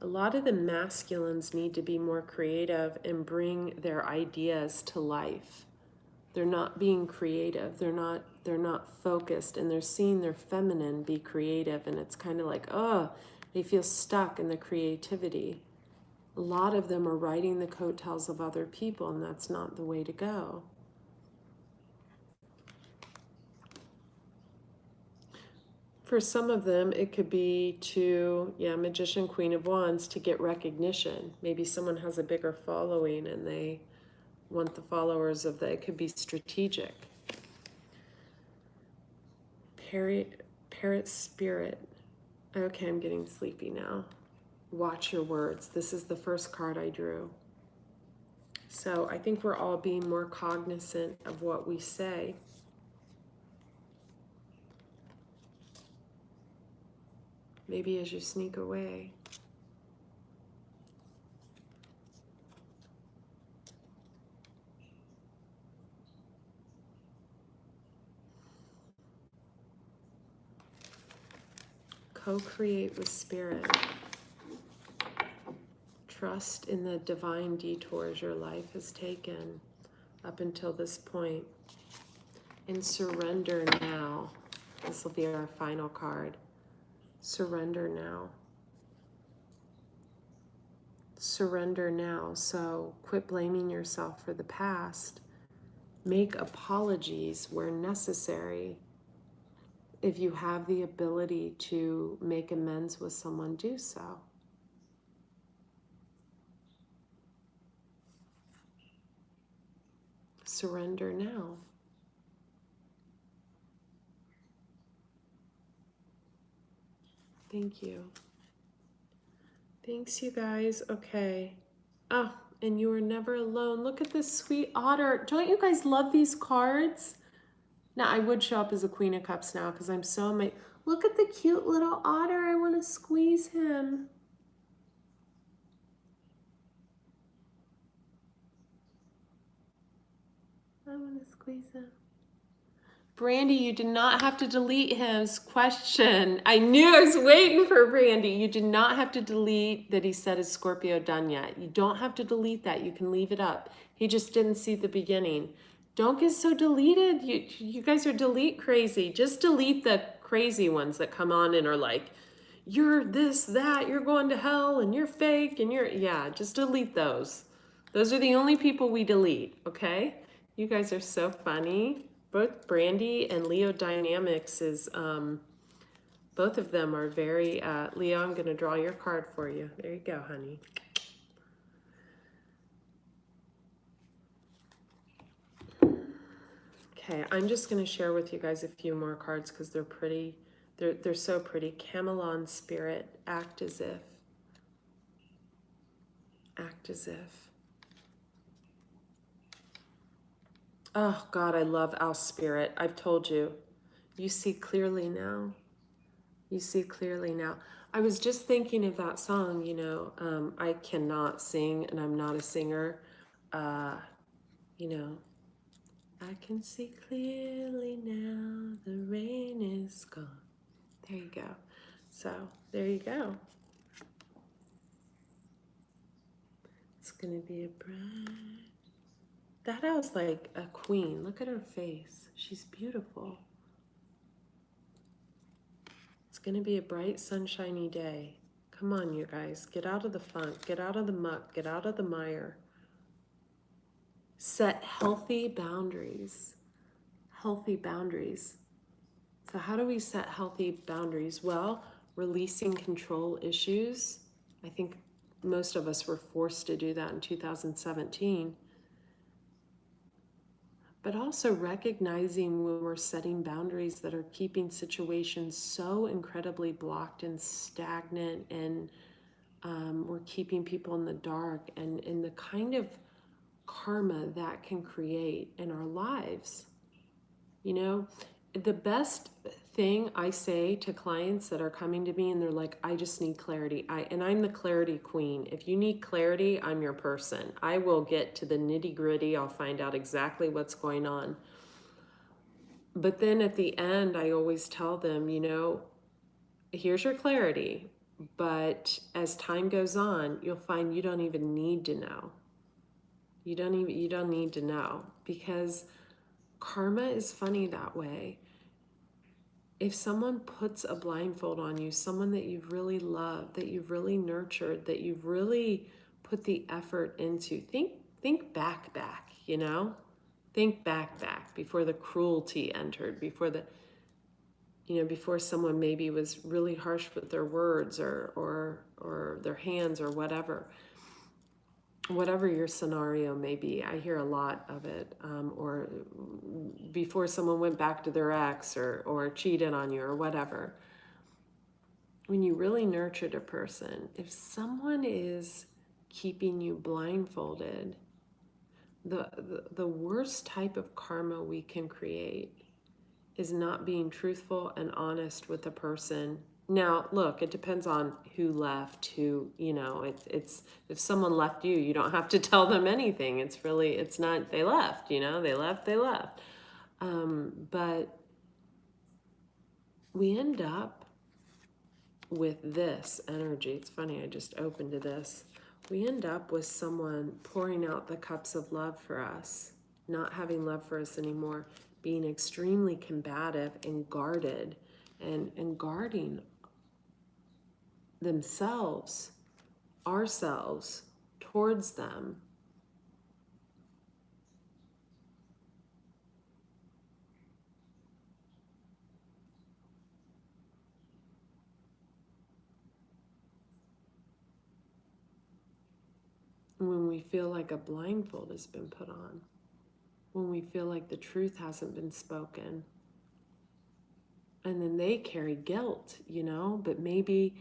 A lot of the masculines need to be more creative and bring their ideas to life. They're not being creative. They're not focused, and they're seeing their feminine be creative, and it's kind of like, oh, they feel stuck in the creativity. A lot of them are riding the coattails of other people, and that's not the way to go. For some of them, it could be to, Magician, Queen of Wands, to get recognition. Maybe someone has a bigger following and they want the followers of that. It could be strategic. Parrot Spirit. Okay, I'm getting sleepy now. Watch your words. This is the first card I drew. So I think we're all being more cognizant of what we say. Maybe as you sneak away. Co-create with Spirit. Trust in the divine detours your life has taken up until this point. And surrender now. This will be our final card. Surrender now. Surrender now. So quit blaming yourself for the past. Make apologies where necessary. If you have the ability to make amends with someone, do so. Surrender now. Thank you. Thanks, you guys. Okay. Oh, and you are never alone. Look at this sweet otter. Don't you guys love these cards? Now, I would show up as a Queen of Cups now because I'm so amazed. Look at the cute little otter. I want to squeeze him. I want to squeeze him. Brandy, you did not have to delete his question. I knew I was waiting for Brandy. You did not have to delete that he said his Scorpio done yet. You don't have to delete that. You can leave it up. He just didn't see the beginning. Don't get so deleted. You guys are delete crazy. Just delete the crazy ones that come on and are like, you're this, that, you're going to hell, and you're fake, and yeah, just delete those. Those are the only people we delete, okay? You guys are so funny. Both Brandy and Leo Dynamics is, both of them are very, Leo, I'm going to draw your card for you. There you go, honey. Okay, I'm just going to share with you guys a few more cards because they're pretty, they're so pretty. Camelon Spirit, act as if. Act as if. Oh, God, I love Owl Spirit. I've told you. You see clearly now. You see clearly now. I was just thinking of that song, I cannot sing and I'm not a singer. you know, I can see clearly now, the rain is gone. There you go. So, there you go. It's going to be a bright... That was like a queen. Look at her face. She's beautiful. It's going to be a bright, sunshiny day. Come on, you guys. Get out of the funk. Get out of the muck. Get out of the mire. Set healthy boundaries. Healthy boundaries. So how do we set healthy boundaries? Well, releasing control issues. I think most of us were forced to do that in 2017. But also recognizing when we're setting boundaries that are keeping situations so incredibly blocked and stagnant, and we're keeping people in the dark, and in the kind of karma that can create in our lives. You know, the best thing I say to clients that are coming to me and they're like, I just need clarity. I'm the clarity queen. If you need clarity, I'm your person. I will get to the nitty gritty. I'll find out exactly what's going on. But then at the end, I always tell them, you know, here's your clarity. But as time goes on, you'll find you don't even need to know. You don't need to know, because karma is funny that way. If someone puts a blindfold on you, someone that you've really loved, that you've really nurtured, that you've really put the effort into, think back, you know? Think back before the cruelty entered, before the, you know, before someone maybe was really harsh with their words or their hands or whatever your scenario may be. I hear a lot of it, or before someone went back to their ex or cheated on you or whatever. When you really nurtured a person, if someone is keeping you blindfolded, the worst type of karma we can create is not being truthful and honest with the person. Now, look, it depends on who left, who, you know, it's if someone left you, you don't have to tell them anything. It's not, they left, you know, they left. But we end up with this energy. It's funny, I just opened to this. We end up with someone pouring out the cups of love for us, not having love for us anymore, being extremely combative and guarded and guarding themselves, ourselves, towards them. When we feel like a blindfold has been put on, when we feel like the truth hasn't been spoken, and then they carry guilt, you know, but maybe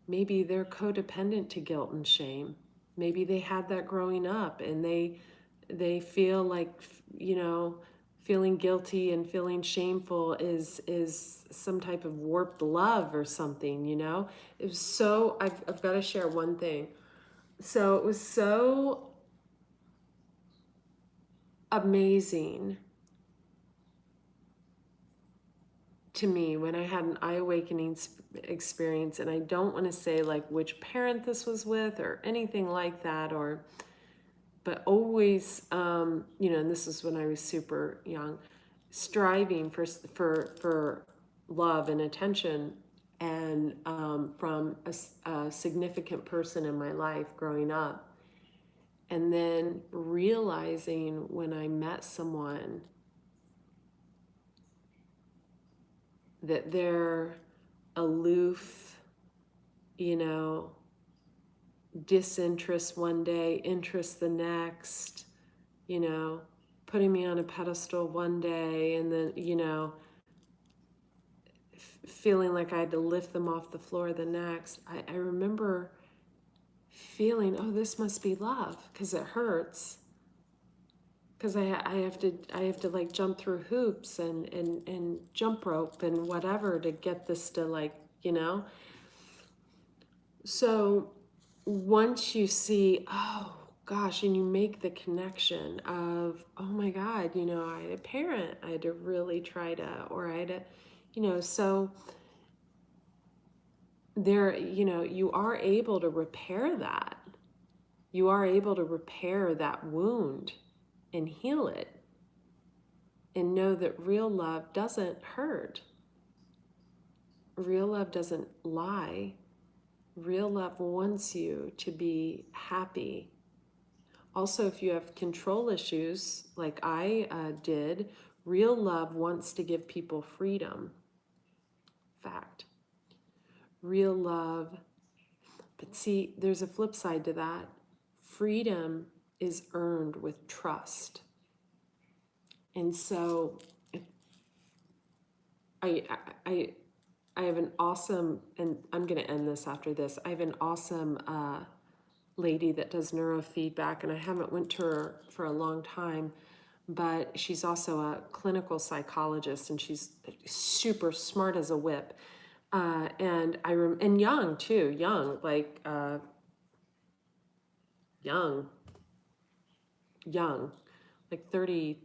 they're codependent to guilt and shame. Maybe they had that growing up, and they feel like, you know, feeling guilty and feeling shameful is some type of warped love or something, you know. It was so, I've got to share one thing. So it was so amazing to me when I had an eye-awakening experience, and I don't want to say like which parent this was with or anything like that, but always, you know, and this is when I was super young, striving for love and attention, and from a significant person in my life growing up, and then realizing when I met someone that they're aloof, you know, disinterest one day, interest the next, you know, putting me on a pedestal one day, and then, you know, feeling like I had to lift them off the floor the next. I remember feeling, oh, this must be love, because it hurts. Because I have to like jump through hoops and jump rope and whatever to get this to, like, you know. So once you see, oh gosh, and you make the connection of, oh my God, you know, I had a parent, I had to really try to, or I had to, you know, so there, you know, you are able to repair that. You are able to repair that wound and heal it and know that real love doesn't hurt. Real love doesn't lie. Real love wants you to be happy. Also, if you have control issues, like I did, real love wants to give people freedom. Fact. Real love. But see, there's a flip side to that. Freedom is earned with trust. And so I have an awesome, and I'm going to end this after this. I have an awesome lady that does neurofeedback, and I haven't went to her for a long time, but she's also a clinical psychologist, and she's super smart as a whip. And and young too, young, like young, like 30,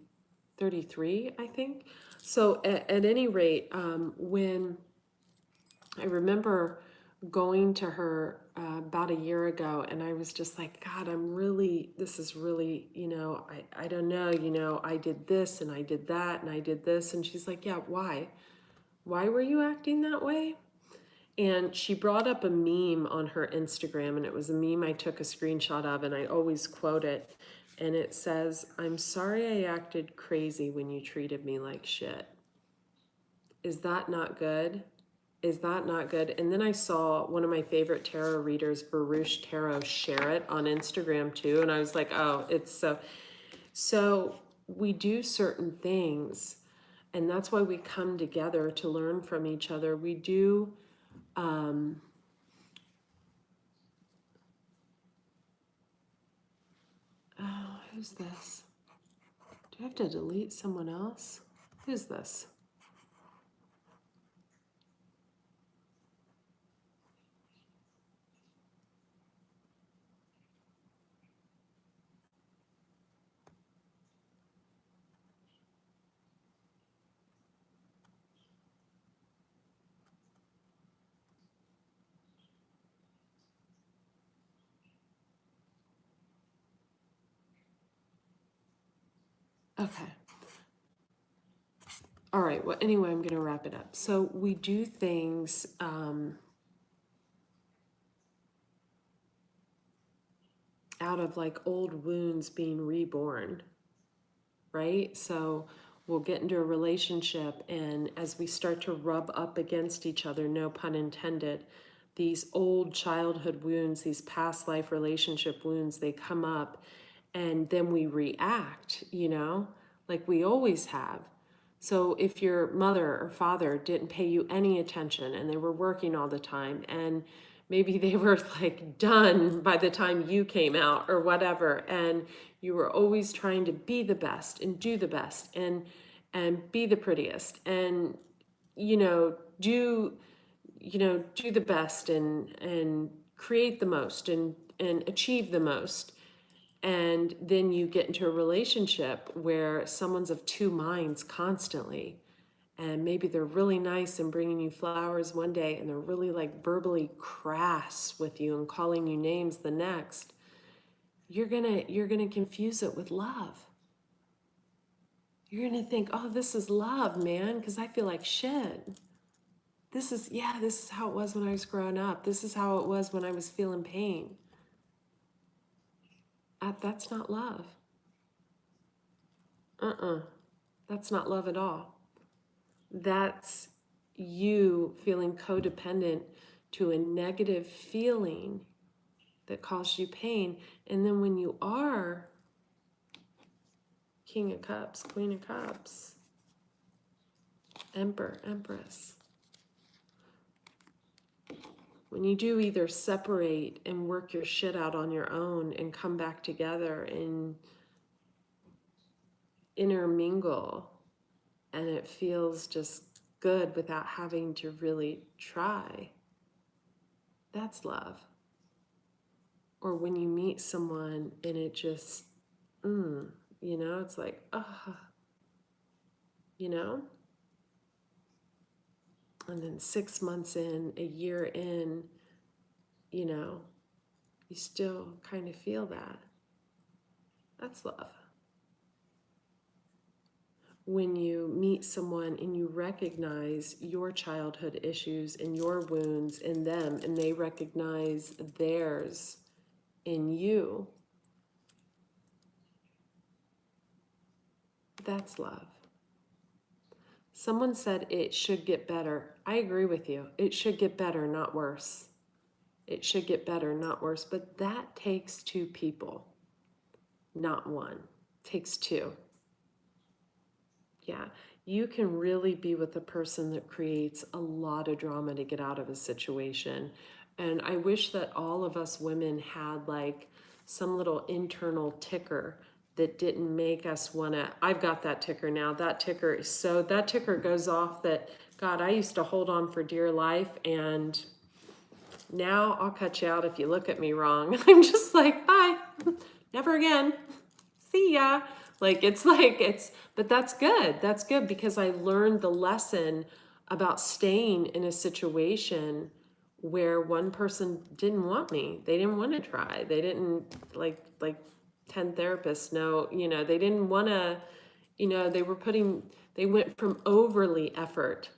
33, I think. So at any rate, when I remember going to her about a year ago, and I was just like, God, this is really, you know, I don't know, you know, I did this and I did that and I did this. And she's like, yeah, why? Why were you acting that way? And she brought up a meme on her Instagram, and it was a meme I took a screenshot of, and I always quote it. And it says, I'm sorry I acted crazy when you treated me like shit. Is that not good? Is that not good? And then I saw one of my favorite tarot readers, Baruch Tarot, share it on Instagram too. And I was like, oh, it's so we do certain things, and that's why we come together to learn from each other. We do, oh, who's this? Do I have to delete someone else? Who's this? Okay. All right. Well, anyway, I'm going to wrap it up. So we do things out of like old wounds being reborn, right? So we'll get into a relationship, and as we start to rub up against each other, no pun intended, these old childhood wounds, these past life relationship wounds, they come up, and then we react, you know, like we always have. So if your mother or father didn't pay you any attention and they were working all the time, and maybe they were like done by the time you came out or whatever, and you were always trying to be the best and do the best and be the prettiest and you know do do the best and create the most and achieve the most, and then you get into a relationship where someone's of two minds constantly, and maybe they're really nice and bringing you flowers one day, and they're really like verbally crass with you and calling you names the next. You're gonna confuse it with love. You're gonna think, oh, this is love, man, because I feel like shit. This is how it was when I was growing up. This is how it was when I was feeling pain. That's not love. That's not love at all. That's you feeling codependent to a negative feeling that caused you pain. And then when you are King of Cups, Queen of Cups, Emperor, Empress, when you do either separate and work your shit out on your own and come back together and intermingle, and it feels just good without having to really try, that's love. Or when you meet someone and it just, you know, it's like, you know? And then 6 months in, a year in, you know, you still kind of feel that. That's love. When you meet someone and you recognize your childhood issues and your wounds in them, and they recognize theirs in you, that's love. Someone said it should get better. I agree with you. It should get better, not worse. It should get better, not worse. But that takes two people, not one. It takes two. Yeah, you can really be with a person that creates a lot of drama to get out of a situation. And I wish that all of us women had like some little internal ticker that didn't make us want to. I've got that ticker now. That ticker is so, that ticker goes off that, God, I used to hold on for dear life, and now I'll cut you out if you look at me wrong. I'm just like, bye, never again. See ya. But that's good. That's good because I learned the lesson about staying in a situation where one person didn't want me. They didn't want to try. They didn't like 10 therapists know, you know, they didn't want to, you know, they went from overly effort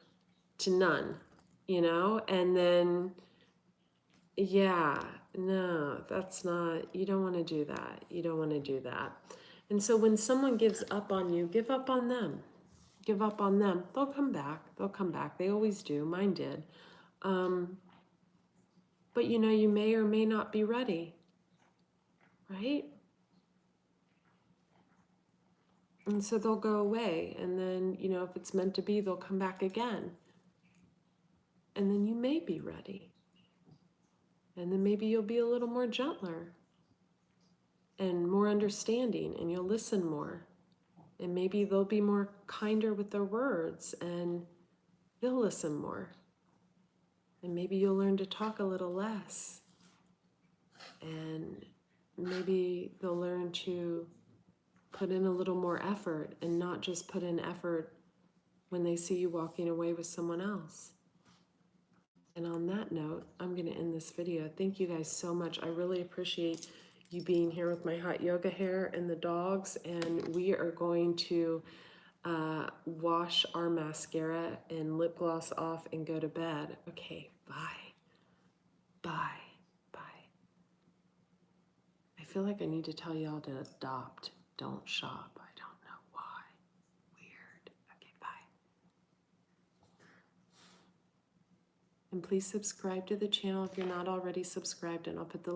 to none, you know, and then, yeah, no, that's not, you don't want to do that. You don't want to do that. And so when someone gives up on you, give up on them. Give up on them. They'll come back. They'll come back. They always do. Mine did. But you know, you may or may not be ready, right? And so they'll go away. And then, you know, if it's meant to be, they'll come back again. And then you may be ready. And then maybe you'll be a little more gentler and more understanding, and you'll listen more. And maybe they'll be more kinder with their words, and you'll listen more. And maybe you'll learn to talk a little less. And maybe they'll learn to put in a little more effort and not just put in effort when they see you walking away with someone else. And on that note, I'm going to end this video. Thank you guys so much. I really appreciate you being here with my hot yoga hair and the dogs. And we are going to wash our mascara and lip gloss off and go to bed. Okay, bye. Bye. Bye. I feel like I need to tell y'all to adopt, don't shop. I don't know why. Weird. Okay, bye. And please subscribe to the channel if you're not already subscribed, and I'll put the